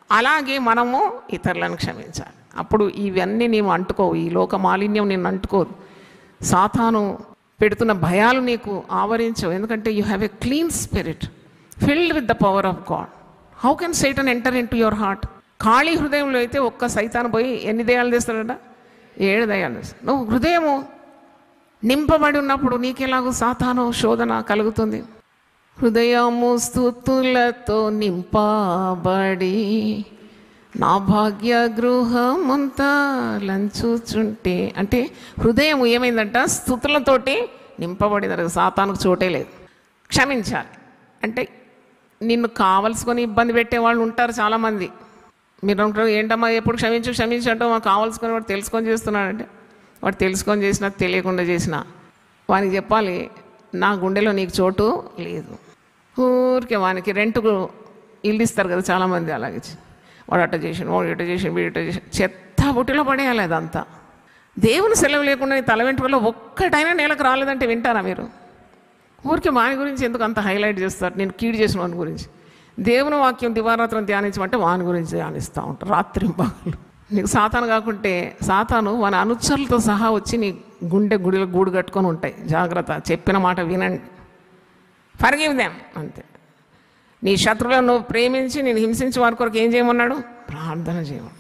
అలాగే మనము ఇతరులను క్షమించాలి. అప్పుడు ఇవన్నీ నీవు అంటుకోవు. ఈ లోక మాలిన్యం నిన్ను అంటుకోదు. సాతాను పెడుతున్న భయాలు నీకు ఆవరించవు. ఎందుకంటే you have a clean spirit filled with the power of God. How can సైటన్ enter in to your heart? ఖాళీ హృదయంలో అయితే ఒక్క సైతాను పోయి ఎన్ని దయాలు తెస్తాడట? 7 దయాలు తెస్తాడు. నువ్వు హృదయము నింపబడి ఉన్నప్పుడు నీకెలాగో సాతాను శోధన కలుగుతుంది. హృదయము స్తుతులతో నింపబడి నా భాగ్య గృహమంతా లంచుచుంటే, అంటే హృదయం ఏమైందంట? స్తుతులతోటి నింపబడింది. సాతానుకు చోటే లేదు. క్షమించాలి. అంటే నిన్ను కావలసుకొని ఇబ్బంది పెట్టేవాళ్ళు ఉంటారు చాలామంది. మీరు అంటారు, ఏంటమ్మా ఎప్పుడు క్షమించు అంటే మాకు కావాల్సుకొని వాడు తెలుసుకొని చేస్తున్నాడంటే, వాడు తెలుసుకొని చేసినా తెలియకుండా చేసినా వానికి చెప్పాలి, నా గుండెలో నీకు చోటు లేదు. ఊరికే వానికి రెంట్కు ఇల్లు ఇస్తారు కదా చాలామంది, అలాగే వాడు అట్ట చేసాను, వాడు ఇట చేసాను, వీడు ఇట చేసాను, చెత్త బుట్టిలో పడేయాలి అదంతా. దేవుని సెలవు లేకుండా నీ తల వెంట్రుకలో ఒక్కటైనా నేలకు రాలేదంటే వింటారా మీరు? ఊరికే వాని గురించి ఎందుకు అంత హైలైట్ చేస్తారు? నేను కీడు చేసిన వాని గురించి. దేవుని వాక్యం దివారాత్రం ధ్యానించమంటే వాని గురించి ధ్యానిస్తూ ఉంటారు రాత్రి పగలు. నీకు సాతాను కాకుంటే సాతాను వాని అనుచరులతో సహా వచ్చి నీ గుడిలో గూడు కట్టుకొని ఉంటాయి. జాగ్రత్త, చెప్పిన మాట వినండి. ఫర్గివ్ దెమ్, అంతే. నీ శత్రువులను నువ్వు ప్రేమించి నేను హింసించే వారి కొరకు ఏం చేయమన్నాడు? ప్రార్థన చేయమన్నాడు.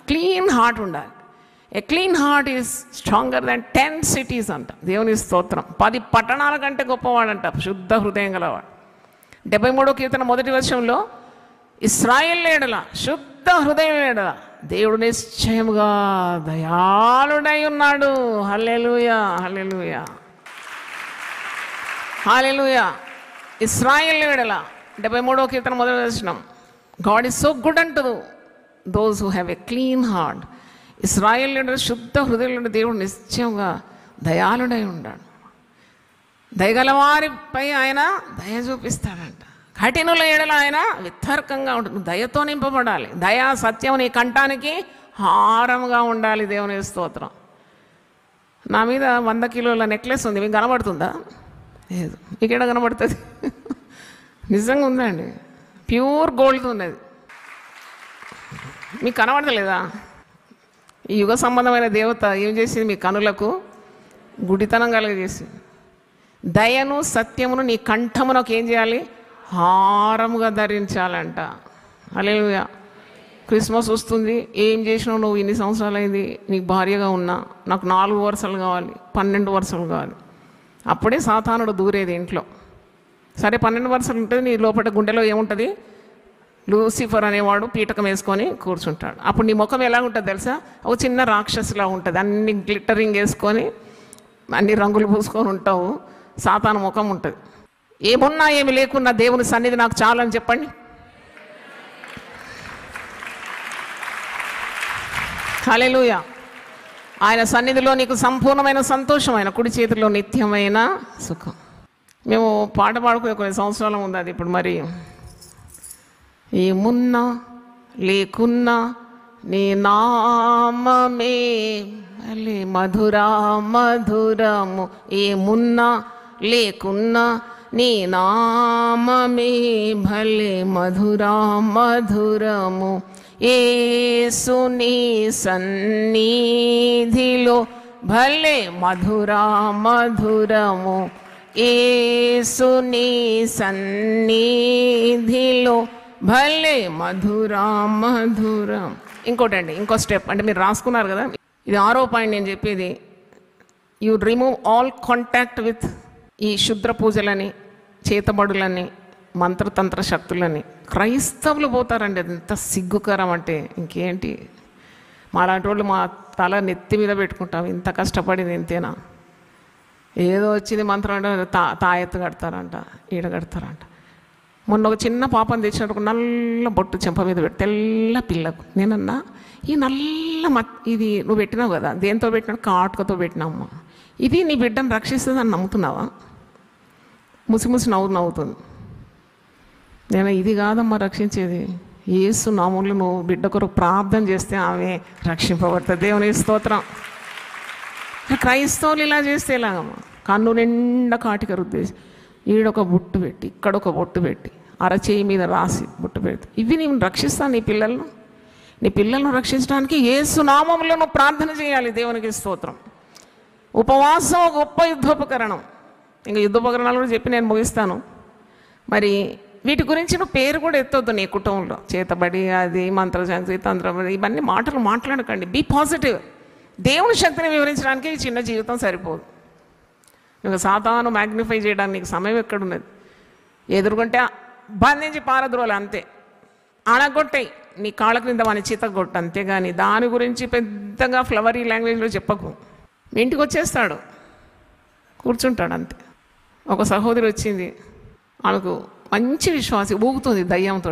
క్లీన్ హార్ట్ ఉండాలి. ఏ clean heart is stronger than 10 cities అంట. దేవుని స్తోత్రం. 10 పట్టణాల కంటే గొప్పవాడంట శుద్ధ హృదయం గలవాడు. 73వ కీర్తన 1వ వచనంలో ఇశ్రాయేలు ఎడల శుద్ధ హృదయం ఎడల దేవుడు నిశ్చయముగా దయాళుడై ఉన్నాడు. హల్లెలూయా, హల్లెలూయా, హల్లెలూయా. ఇశ్రాయేలు ఎడల 73వ కీర్తన 1వ వచనం, God is so good unto those who have a clean heart. ఇశ్రాయేలు శుద్ధ హృదయంలో దేవుడు నిశ్చయంగా దయాళుడై ఉన్నాడు. దయగలవారిపై ఆయన దయ చూపిస్తాడంట. కఠినుల ఎడల ఆయన వితర్కంగా ఉంటుంది. దయతో నింపబడాలి. దయా సత్యం నీ కంఠానికి హారంగా ఉండాలి. దేవుని స్తోత్రం. నా మీద 100 కిలోల నెక్లెస్ ఉంది. మీకు కనబడుతుందా? లేదు. మీకేడ కనబడుతుంది? నిజంగా ఉందండి. ప్యూర్ గోల్డ్ ఉన్నది. మీకు కనబడతలేదా? ఈ యుగ సంబంధమైన దేవత ఏం చేసింది? మీ కనులకు గుడితనం కలిగజేసింది. దయను సత్యమును నీ కంఠమునకు ఏం చేయాలి? హారముగా ధరించాలంట. హల్లెలూయా. క్రిస్మస్ వస్తుంది. ఏం చేసినావు నువ్వు? ఇన్ని సంవత్సరాలు అయింది నీకు భార్యగా ఉన్నా, నాకు 4 వరుసలు కావాలి, 12 వరుసలు కావాలి. అప్పుడే సాతానుడు దూరేది ఇంట్లో. సరే 12 వరుసలు ఉంటుంది. నీ లోపల గుండెలో ఏముంటుంది? లూసిఫర్ అనేవాడు పీటకం వేసుకొని కూర్చుంటాడు. అప్పుడు నీ ముఖం ఎలా ఉంటుంది తెలుసా? ఒక చిన్న రాక్షసులా ఉంటుంది. అన్ని గ్లిటరింగ్ వేసుకొని అన్ని రంగులు పూసుకొని ఉంటావు. సాతాను ముఖం ఉంటుంది. ఏమున్నా ఏమి లేకున్నా దేవుని సన్నిధి నాకు చాలని చెప్పండి. హల్లెలూయా. ఆయన సన్నిధిలో నీకు సంపూర్ణమైన సంతోషం, ఆయన కుడి చేతిలో నిత్యమైన సుఖం. మేము పాట పాడుకునే కొన్ని సంవత్సరాల ఉంది అది. ఇప్పుడు మరి ఏమున్నా లేకున్నా నీ నామమే భలే మధురా మధురము. ఏమున్నా లేకున్నా నీ నామమే భలే మధురా మధురము. యేసుని సన్నిధిలో భలే మధురా మధురము. యేసుని సన్నిధిలో భలే మధురా మధురం. ఇంకోటండి, ఇంకో స్టెప్ అంటే మీరు రాసుకున్నారు కదా, ఇది 6వ పాయింట్ నేను చెప్పేది. You remove all contact with ఈ శుద్ర పూజలని, చేతబడులని, మంత్రతంత్ర శక్తులని. క్రైస్తవులు పోతారండి. అది ఎంత సిగ్గుకరం అంటే ఇంకేంటి. మాలాంటి వాళ్ళు మా తల నెత్తి మీద పెట్టుకుంటాం. ఇంత కష్టపడింది ఇంతేనా? ఏదో వచ్చింది మంత్రం అంటే తాయెత్తు కడతారంట, ఈడ కడతారంట. మొన్న ఒక చిన్న పాపను తెచ్చినట్టు నల్ల బొట్టు చెంప మీద పెట్టి తెల్ల పిల్లకు. నేనన్నా ఈ నల్ల ఇది నువ్వు పెట్టినావు కదా, దేంతో పెట్టినావు? కాటుకతో పెట్టినామ్మా. ఇది నీ బిడ్డను రక్షిస్తుంది అని నమ్ముతున్నావా? ముసిముసి నవ్వుతుంది. నేను ఇది కాదమ్మా రక్షించేది, యేసు నామములో నువ్వు బిడ్డ కొరకు ప్రార్థన చేస్తే ఆమె రక్షింపబడుతుంది. దేవుని స్తోత్రం. క్రైస్తవులు ఇలా చేస్తే ఎలాగమ్మా? కన్ను నిండా కాటిక రుద్దేసి ఈడొక బొట్టు పెట్టి, ఇక్కడొక బొట్టు పెట్టి, అరచేయి మీద రాసి బొట్టు పెట్టి, ఇవి నేను రక్షిస్తాను నీ పిల్లలను? నీ పిల్లలను రక్షించడానికి యేసు నామములో నువ్వు ప్రార్థన చేయాలి. దేవునికి స్తోత్రం. ఉపవాసం గొప్ప యుద్ధోపకరణం. ఇంకా యుద్ధోపకరణాలు కూడా చెప్పి నేను ముగిస్తాను. మరి వీటి గురించి నువ్వు పేరు కూడా ఎత్తొద్దు నీ కుటుంబంలో. చేతబడి, అది మంత్రశక్తి, తంత్రబడి, ఇవన్నీ మాటలు మాట్లాడకండి. Be positive. దేవుని శక్తిని వివరించడానికి ఈ చిన్న జీవితం సరిపోదు. ఇంకా సాతాను మ్యాగ్నిఫై చేయడానికి నీకు సమయం ఎక్కడున్నది? ఎదురుకుంటే బంధించి పారద్రోలు అంతే. అనగొట్టాయి నీ కాళ్ళ క్రింద వాని చితగొట్టు, అంతేగాని దాని గురించి పెద్దగా ఫ్లవరీ లాంగ్వేజ్లో చెప్పకు. మీ ఇంటికి వచ్చేస్తాడు, కూర్చుంటాడు అంతే. ఒక సహోదరి వచ్చింది, ఆమెకు మంచి విశ్వాసి, ఊగుతుంది దయ్యంతో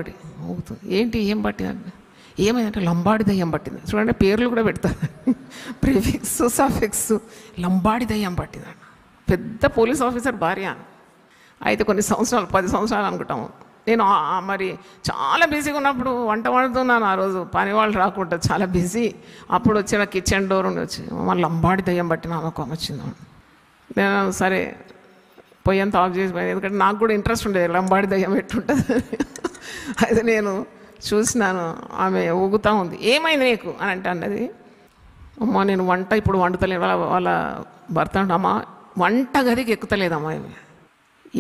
ఊగుతుంది. ఏంటి ఏం పట్టిందంటే, ఏమైందంటే లంబాడి దయ్యం పట్టింది. చూడండి పేర్లు కూడా పెడతారు, ప్రిఫిక్స్ సఫిక్స్. లంబాడి దయ్యం పట్టిందంట. పెద్ద పోలీస్ ఆఫీసర్ భార్య. అయితే కొన్ని సంవత్సరాలు, 10 సంవత్సరాలు అనుకుంటాము. నేను మరి చాలా బిజీగా ఉన్నప్పుడు వంట వండుతున్నాను. ఆ రోజు పని వాళ్ళు రాకుండా చాలా బిజీ. అప్పుడు వచ్చిన కిచెన్ డోర్ నుండి వచ్చి మళ్ళీ లంబాడి దయ్యం పట్టిన ఆమెకు వచ్చింది. నేను సరే పొయ్యంత ఆఫ్ చేసిపోయాను, ఎందుకంటే నాకు కూడా ఇంట్రెస్ట్ ఉండేది లంబాడి దయ్యం ఎట్టుంటుంది. అయితే నేను చూసినాను, ఆమె ఊగుతూ ఉంది. ఏమైంది నీకు అని అంటే అన్నది, అమ్మ నేను వంట ఇప్పుడు వండుతలేను. వాళ్ళ భర్త అమ్మ వంట గదికి ఎక్కుతలేదమ్మా ఈమె.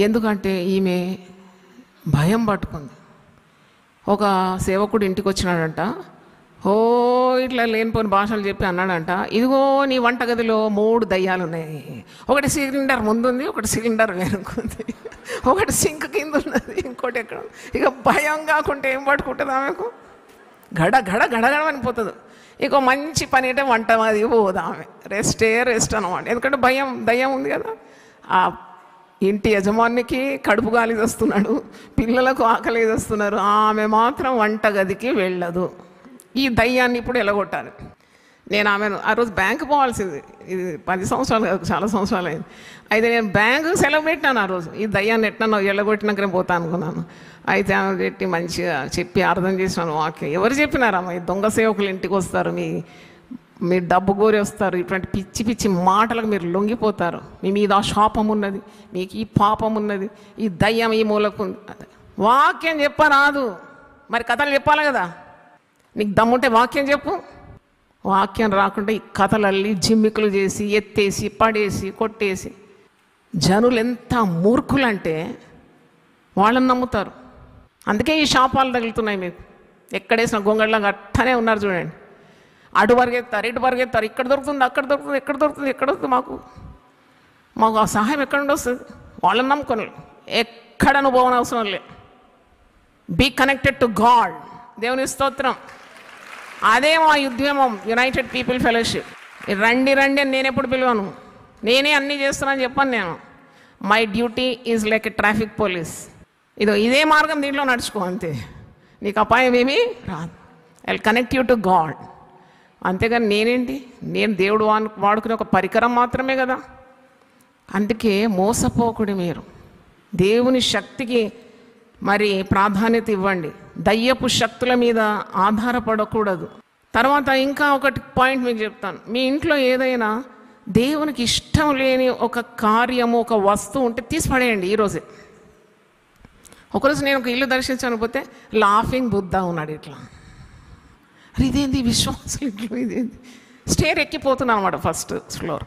ఎందుకంటే ఈమె భయం పట్టుకుంది. ఒక సేవకుడు ఇంటికి వచ్చినాడంట. ఇట్లా లేనిపోని భాషలు చెప్పి అన్నాడంట, ఇదిగో నీ వంటగదిలో 3 దయ్యాలు ఉన్నాయి. ఒకటి సిలిండర్ ముందుంది, ఒకటి సిలిండర్ వెనుకుంది, ఒకటి సింక్ కింద ఉన్నది, ఇంకోటి ఎక్కడ. ఇక భయం కాకుంటే ఏం పట్టుకుంటుంది ఆమెకు? గడ గడ గడగడ అనిపోతుంది. ఇక మంచి పని అంటే వంట అది పోదు ఆమె, రెస్ట్ అనమాట. ఎందుకంటే దయ్యం ఉంది కదా. ఆ ఇంటి యజమానికి కడుపు గాలి వస్తున్నాడు, పిల్లలకు ఆకలి వస్తున్నారు, ఆమె మాత్రం వంటగదికి వెళ్ళదు. ఈ దయ్యాన్ని ఇప్పుడు ఎలగొట్టాలి. నేను ఆమెను ఆ రోజు బ్యాంకు పోవాల్సింది, ఇది 10 సంవత్సరాలు కాదు, చాలా సంవత్సరాలు అయింది. అయితే నేను బ్యాంకు సెలవు పెట్టినాను ఆ రోజు. ఈ దయ్యాన్ని ఎట్లా ఎల్లగొట్టినాకనే పోతా అనుకున్నాను. అయితే ఆమె పెట్టి మంచిగా చెప్పి అర్థం చేసినాను వాక్యం. ఎవరు చెప్పినారమ్మా? ఈ దొంగ సేవకులు ఇంటికి వస్తారు, మీరు డబ్బు కోరి వస్తారు, ఇటువంటి పిచ్చి పిచ్చి మాటలకు మీరు లొంగిపోతారు, మీ మీద ఆ శాపం ఉన్నది, మీకు ఈ పాపం ఉన్నది, ఈ దయ్యం ఈ మూలకు ఉంది. వాక్యం చెప్పరాదు, మరి కథలు చెప్పాలి కదా. నీకు దమ్ముంటే వాక్యం చెప్పు. వాక్యం రాకుండా ఈ కథలు అల్లి జిమ్మికులు చేసి ఎత్తేసి పడేసి కొట్టేసి, జనులు ఎంత మూర్ఖులంటే వాళ్ళని నమ్ముతారు. అందుకే ఈ శాపాలు తగులుతున్నాయి మీకు. ఎక్కడేసిన గొంగళ్ళగా అట్టనే ఉన్నారు చూడండి. అటు పరిగెత్తారు, ఇటు పరిగెత్తారు, ఇక్కడ దొరుకుతుంది, అక్కడ దొరుకుతుంది, ఎక్కడ దొరుకుతుంది, ఎక్కడ వస్తుంది, మాకు ఆ సహాయం ఎక్కడ నుండి వస్తుంది? వాళ్ళని నమ్ముకొని ఎక్కడ నువ్వు పోవనవసరం లే. Be connected to God. దేవుని స్తోత్రం. అదే మా ఉద్యమం, యునైటెడ్ పీపుల్ ఫెలోషిప్. రండి రండి అని నేను ఎప్పుడు పిలవను, నేనే అన్నీ చేస్తున్నాను చెప్పాను నేను. My duty is like a traffic police. ఇదే మార్గం, దీంట్లో నడుచుకో అంతే, నీకు అపాయం ఏమీ రాదు. I will connect you to God. అంతేగాని నేను దేవుడు వాడుకునే ఒక పరికరం మాత్రమే కదా. అందుకే మోసపోకుడి మీరు. దేవుని శక్తికి మరి ప్రాధాన్యత ఇవ్వండి, దయ్యపు శక్తుల మీద ఆధారపడకూడదు. తర్వాత ఇంకా ఒకటి పాయింట్ మీకు చెప్తాను. మీ ఇంట్లో ఏదైనా దేవునికి ఇష్టం లేని ఒక కార్యము, ఒక వస్తువు ఉంటే తీసి పడేయండి ఈరోజే. ఒకరోజు నేను ఒక ఇల్లు దర్శించాను, పోతే లాఫింగ్ బుద్ధ ఉన్నాడు ఇట్లా. ఇదేంది విశ్వాసం, ఇదేంది స్టేర్ ఎక్కిపోతున్నాను అన్నమాట, ఫస్ట్ ఫ్లోర్.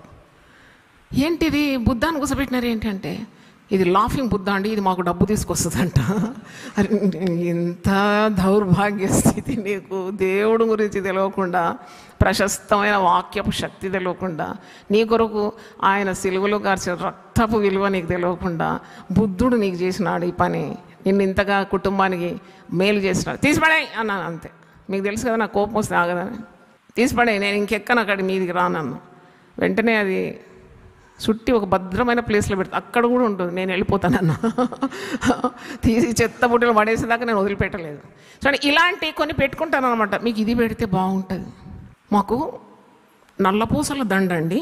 ఏంటిది బుద్ధాన్ని కూర్చోబెట్టినారు ఏంటంటే, ఇది లాఫింగ్ బుద్ధ అండి, ఇది మాకు డబ్బు తీసుకొస్తుందంట. ఇంత దౌర్భాగ్య స్థితి నీకు. దేవుడు గురించి తెలియకుండా, ప్రశస్తమైన వాక్యపు శక్తి తెలియకుండా, నీ కొరకు ఆయన సిలువలో కార్చిన రక్తపు విలువ నీకు తెలియకుండా బుద్ధుడు నీకు చేసినాడు ఈ పని. నిన్ను ఇంతగా కుటుంబానికి మేలు చేసినాడు. తీసిపడాయి అన్నాను అంతే. మీకు తెలుసు కదా, నాకు కోపం వస్తే ఆగదని. తీసిపడాయి, నేను ఇంకెక్కను అక్కడికి మీదికి రానన్ను. వెంటనే అది చుట్టి ఒక భద్రమైన ప్లేస్లో పెడతా, అక్కడ కూడా ఉంటుంది. నేను వెళ్ళిపోతానన్నా, తీసి చెత్త బుట్టలు పడేసేదాకా నేను వదిలిపెట్టలేదు. సో ఇలాంటి కొన్ని పెట్టుకుంటాను అనమాట. మీకు ఇది పెడితే బాగుంటుంది. మాకు నల్లపూసల దండ అండి,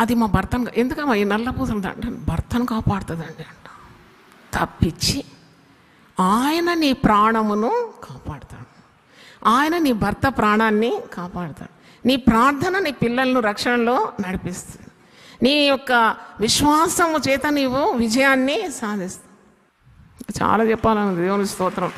అది మా భర్తను, ఎందుకమ్మా ఈ నల్లపూసల దండ? భర్తను కాపాడుతుందండి అంట. తప్పించి ఆయన నీ ప్రాణమును కాపాడుతాడు, ఆయన నీ భర్త ప్రాణాన్ని కాపాడుతాడు. నీ ప్రార్థన నీ పిల్లలను రక్షణలో నడిపిస్తుంది. నీ యొక్క విశ్వాసము చేత నీవు విజయాన్ని సాధిస్తావు. చాలా చెప్పాలని దేవుని స్తోత్రం.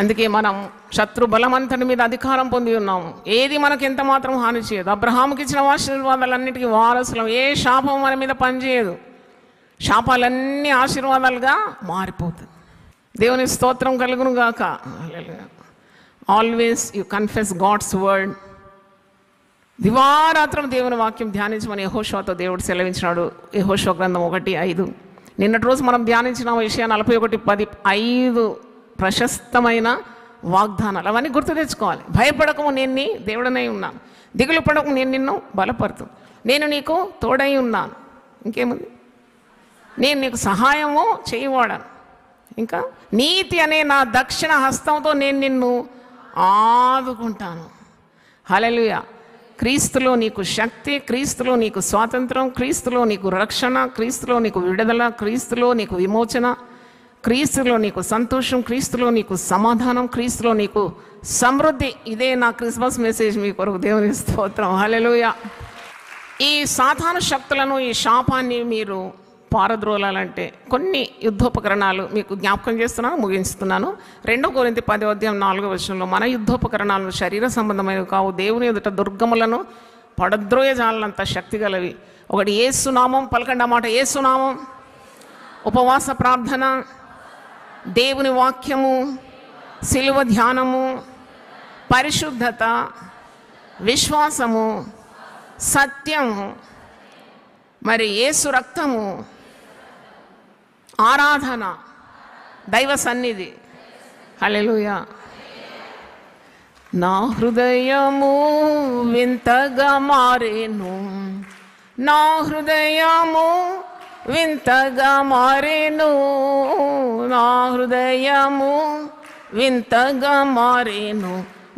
అందుకే మనం శత్రు బలమంతటి మీద అధికారం పొంది ఉన్నాము. ఏది మనకు ఎంత మాత్రం హాని చేయదు. అబ్రహాముకి ఇచ్చిన ఆశీర్వాదాలన్నిటికీ వారసులం. ఏ శాపం మన మీద పనిచేయదు. శాపాలన్నీ ఆశీర్వాదాలుగా మారిపోతుంది. దేవుని స్తోత్రం కలుగును గాక. Always you confess God's word. దివారాత్రం దేవుని వాక్యం ధ్యానించమని యెహోషువతో దేవుడు సెలవించినాడు. యెహోషువ గ్రంథం 1:5. నిన్నటి రోజు మనం ధ్యానించిన విషయం 41:10. 5 ప్రశస్తమైన వాగ్దానాలు. అవన్నీ గుర్తు తెచ్చుకోవాలి. భయపడకము, నేను నీ దేవుడనై ఉన్నాను. దిగులు పడకము, నేను నిన్ను బలపరుతు. నేను నీకు తోడై ఉన్నాను. ఇంకేముంది? నేను నీకు సహాయము చేయవాడాను. ఇంకా నీతి అనే నా దక్షిణ హస్తంతో నేను నిన్ను ఆదుకుంటాను. హల్లెలూయా. క్రీస్తులో నీకు శక్తి, క్రీస్తులో నీకు స్వాతంత్రం, క్రీస్తులో నీకు రక్షణ, క్రీస్తులో నీకు విడుదల, క్రీస్తులో నీకు విమోచన, క్రీస్తులో నీకు సంతోషం, క్రీస్తులో నీకు సమాధానం, క్రీస్తులో నీకు సమృద్ధి. ఇదే నా క్రిస్మస్ మెసేజ్ మీ కొరకు. దేవుని స్తోత్రం. హల్లెలూయా. ఈ సాతాను శక్తులను, ఈ శాపాన్ని మీరు పారద్రోలాలంటే కొన్ని యుద్ధోపకరణాలు మీకు జ్ఞాపకం చేస్తున్నాను, ముగించుతున్నాను. 2 కొరింథీ 10:4 మన యుద్ధోపకరణాలను శరీర సంబంధమైనవి కావు, దేవుని ఎదుట దుర్గములను పడద్రోయజాలనంత శక్తి గలవి. ఒకటి యేసునామం. పలకండి అన్నమాట, యేసునామం. ఉపవాస ప్రార్థన, దేవుని వాక్యము, శిలువ ధ్యానము, పరిశుద్ధత, విశ్వాసము, సత్యము, మరి యేసు రక్తము, ఆరాధన, దైవ సన్నిధి. హల్లెలూయా. నా హృదయము వింతగా మారేను, నా హృదయము వింతగా మారేను, నా హృదయము వింతగా మారేను,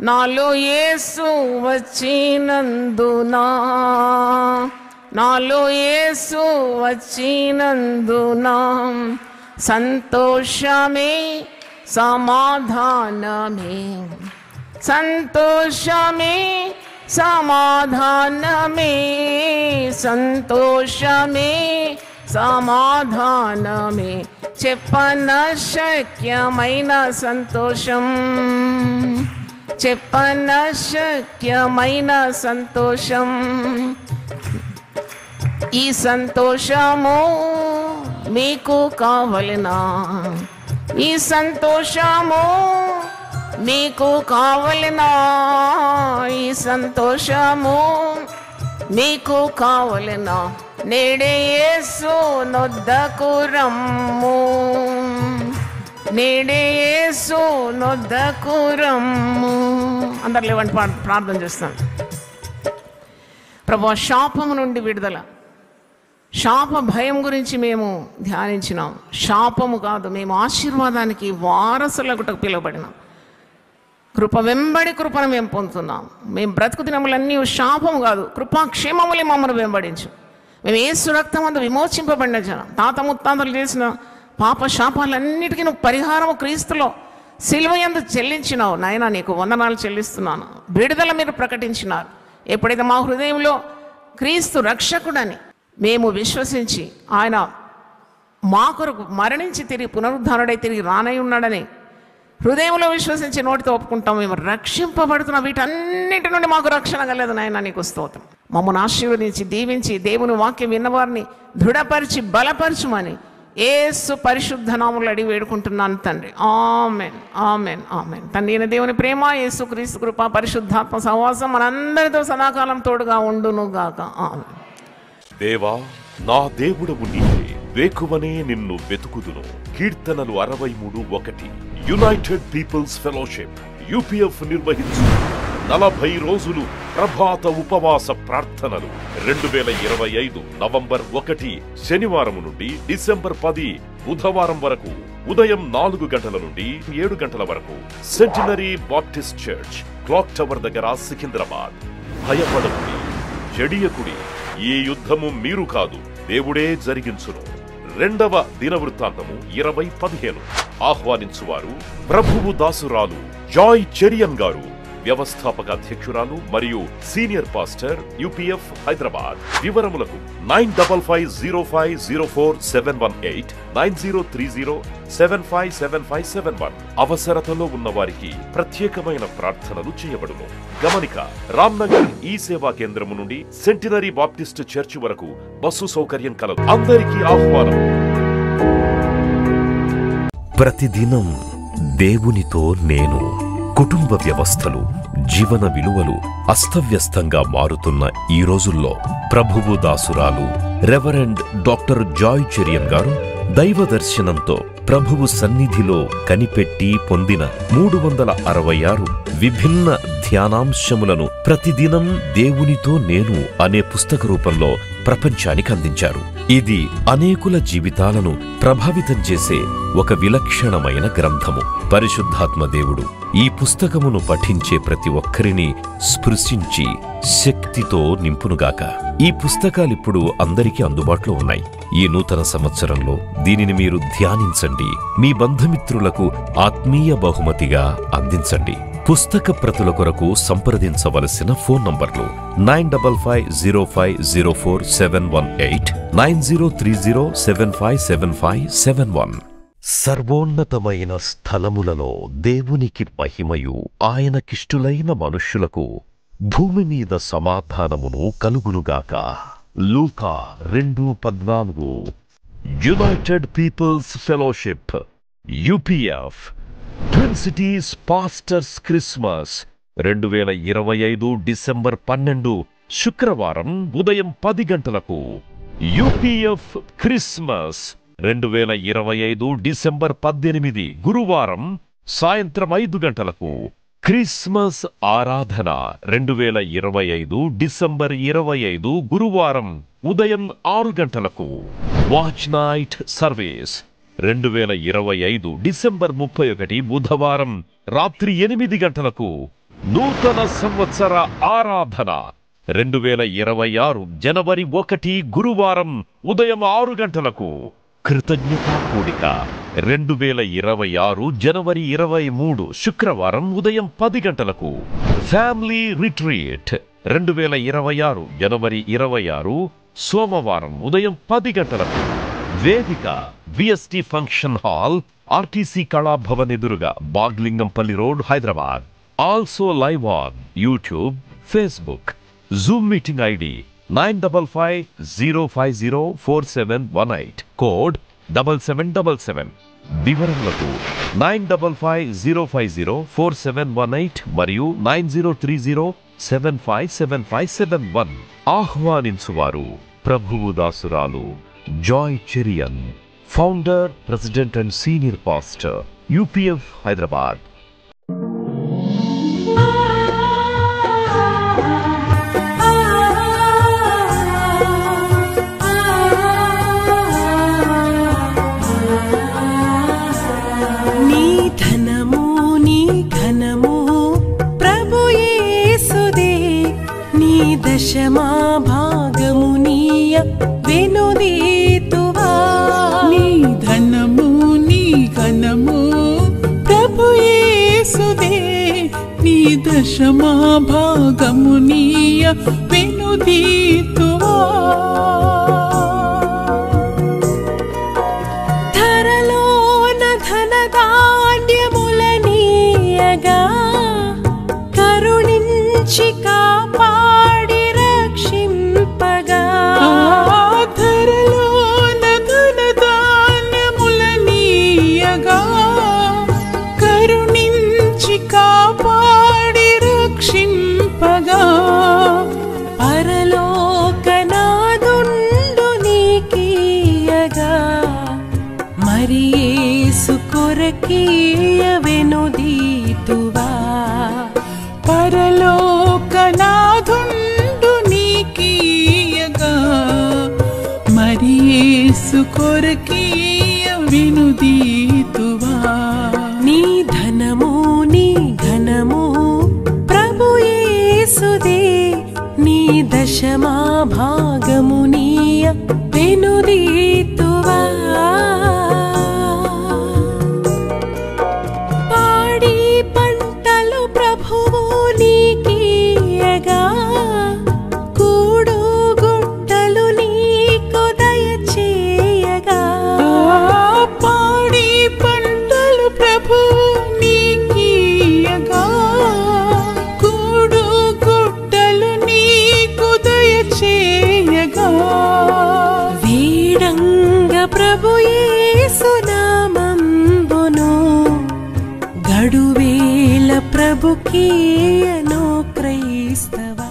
నాలో యేసు వచ్చినందునా, నాలో యేసు వచ్చినందునా, సంతోషమే సమాధానమే, సంతోషమే సమాధానమే, సంతోషమే సమాధానమే, చెప్పనశక్యమైన సంతోషం, చెప్పనశక్యమైన సంతోషం. ఈ సంతోషము మీకు కావలెనా, ఈ సంతోషము మీకు కావలెనా, ఈ సంతోషము మీకు కావలెనా, నేడే యేసు నొద్దకు రమ్ము, నేడే యేసు నొద్దకు రమ్ము. అందరు లేవండి, ప్రార్థన చేస్తాను. ప్రభువా, శాపము నుండి విడుదల, శాప భయం గురించి మేము ధ్యానించినాం. శాపము కాదు, మేము ఆశీర్వాదానికి వారసులకు పిలువబడినాం. కృప వెంబడి కృపను మేము పొందుతున్నాం. మేము బ్రతుకు దినములన్నీ శాపము కాదు, కృపాక్షేమములే మమ్మల్ని వెంబడించు. మేము యేసు రక్తమందు విమోచింపబడిన జనం. తాత ముత్తాతలు చేసిన పాప శాపాలన్నిటికీ నువ్వు పరిహారము క్రీస్తులో సిలువ యందు చెల్లించినావు. నాయనా, నీకు వందనాలు చెల్లిస్తున్నాను. విడుదల మీరు ప్రకటించినారు. ఎప్పుడైతే మా హృదయంలో క్రీస్తు రక్షకుడని మేము విశ్వసించి ఆయన మా కొరకు మరణించి తిరిగి పునరుద్ధారుడై తిరిగి రానై ఉన్నాడని హృదయంలో విశ్వసించి నోటితో ఒప్పుకుంటాం, మేము రక్షింపబడుతున్న వీటన్నిటి నుండి మాకు రక్షణ కలదు. నాయన, నీకు స్తోత్రం. మమ్మల్ని ఆశీర్వదించి దీవించి దేవుని వాక్యం విన్నవారిని దృఢపరిచి బలపరచుమని యేసు పరిశుద్ధ నామములో అడిగి వేడుకుంటున్నాను తండ్రి. Amen, amen, amen. తండ్రి అయిన దేవుని ప్రేమ, యేసు క్రీస్తు కృప, పరిశుద్ధాత్మ సహవాసం మనందరితో సదాకాలం తోడుగా ఉండును గాక. ఆమెన్.
దేవా, నా దేవుడవు నీవే, వేకువనే నిన్ను వెతుకుదును. కీర్తనలు 63:1. యునైటెడ్ పీపుల్స్ ఫెలోషిప్ UPF నిర్వహించు 40 రోజులు ప్రభాత ఉపవాస ప్రార్థనలు 2025 నవంబర్ 1 శనివారం నుండి డిసెంబర్ 10 బుధవారం వరకు ఉదయం 4 గంటల నుండి 7 గంటల వరకు centenary Baptist church, clock tower దగ్గర, సికింద్రాబాద్. భయపడకుడి, జడియకుడి, ఈ యుద్ధము మీరు కాదు, దేవుడే జరిగించును. 2వ దినవృత్తాంతము 20:15. ఆహ్వానించువారు ప్రభువు దాసురాలు జాయ్ చెరియన్ గారు, వ్యవస్థాపక అధ్యక్షురాలు మరియు సీనియర్ పాస్టర్ UPF హైదరాబాద్. వివరములకు 9505047718 9030757571. అవసరతలో ఉన్న వారికి ప్రత్యేకమైన ప్రార్థనలు చేయబడును. గమనిక, రామ్నగర్ ఈ సేవా కేంద్రము నుండి సెంటినరీ బాప్టిస్ట్ చర్చి వరకు బస్సు సౌకర్యం కలదు. అందరికీ ఆహ్వానం.
ప్రతిదినం దేవునితో నేను. కుటుంబ వ్యవస్థలు, జీవన విలువలు అస్తవ్యస్తంగా మారుతున్న ఈ రోజుల్లో ప్రభువు దాసురాలు రెవరెండ్ డాక్టర్ జాయ్ చెరియన్ గారు దైవ దర్శనంతో ప్రభువు సన్నిధిలో కనిపెట్టి పొందిన 366 విభిన్న ధ్యానాంశములను ప్రతిదినం దేవునితో నేను అనే పుస్తక రూపంలో ప్రపంచానికి అందించారు. ఇది అనేకుల జీవితాలను ప్రభావితం చేసే ఒక విలక్షణమైన గ్రంథము. పరిశుద్ధాత్మ దేవుడు ఈ పుస్తకమును పఠించే ప్రతి ఒక్కరిని స్పృశించి శక్తితో నింపునుగాక. ఈ పుస్తకాలిప్పుడు అందరికీ అందుబాటులో ఉన్నాయి. ఈ నూతన సంవత్సరంలో దీనిని మీరు ధ్యానించండి, మీ బంధుమిత్రులకు ఆత్మీయ బహుమతిగా అందించండి. పుస్తక ప్రతుల కొరకు సంప్రదించవలసిన ఫోన్ నంబర్లు 9505047718 9030757571. సర్వోన్నతమైన స్థలములలో దేవునికి మహిమయు ఆయనకిష్టులైన మనుష్యులకు భూమి మీద సమాధానమును కలుగునుగాక. లూకా 2:14.
United people's fellowship UPF twin cities pastors Christmas 2025 December 12 శుక్రవారం ఉదయం 10 గంటలకు. UPF క్రిస్మస్ 2025 డిసెంబర్ 18 గురువారం సాయంత్రం 5 గంటలకు. క్రిస్మస్ ఆరాధన 2025 డిసెంబర్ 25 గురువారం ఉదయం 6 గంటలకు. వాచ్ నైట్ సర్వీస్ 2025 డిసెంబర్ 31 బుధవారం రాత్రి 8 గంటలకు. నూతన సంవత్సర ఆరాధన 2026 జనవరి 1 గురువారం ఉదయం 6 గంటలకు. కృతజ్ఞతా కూడిక 2026 జనవరి 23 శుక్రవారం ఉదయం 10 గంటలకు. ఫ్యామిలీ రిట్రీట్ 2026 జనవరి 26 సోమవారం ఉదయం 10 గంటలకు. వేదిక VST function hall, RTC Kalabhavan ఎదురుగా, Baglingampally road, Hyderabad. Also live on YouTube, Facebook. Zoom meeting ID 9550504718 code 7777. వివరములకు 9550504718 మరియు 9030757571. ఆహ్వానించువారు ప్రభువు దాసురాలు Joy Cherian, founder, president and senior pastor, UPF Hyderabad.
దశమా భాగమునీయ వెనుదీతువా. నీ ధనము నీ ఘనము ప్రభు యేసుదే, నీ దశమా భాగమునీయ వెనుదీతువా. ధరలోన ధనధాన్యములనీయగా కరుణించి కొరకీయ వెనుదీతువా. పరలోకనాథుండు నీకీయగా మరి యేసు కొరకీయ వెనుదీతువా. నీ ధనము నీ ఘనము ప్రభు యేసుదే, నీ దశమా భాగమునీయ వెనుదీతువా. ప్రభు యేసు నామంబును గడువేల ప్రభుకీయను క్రైస్తవ.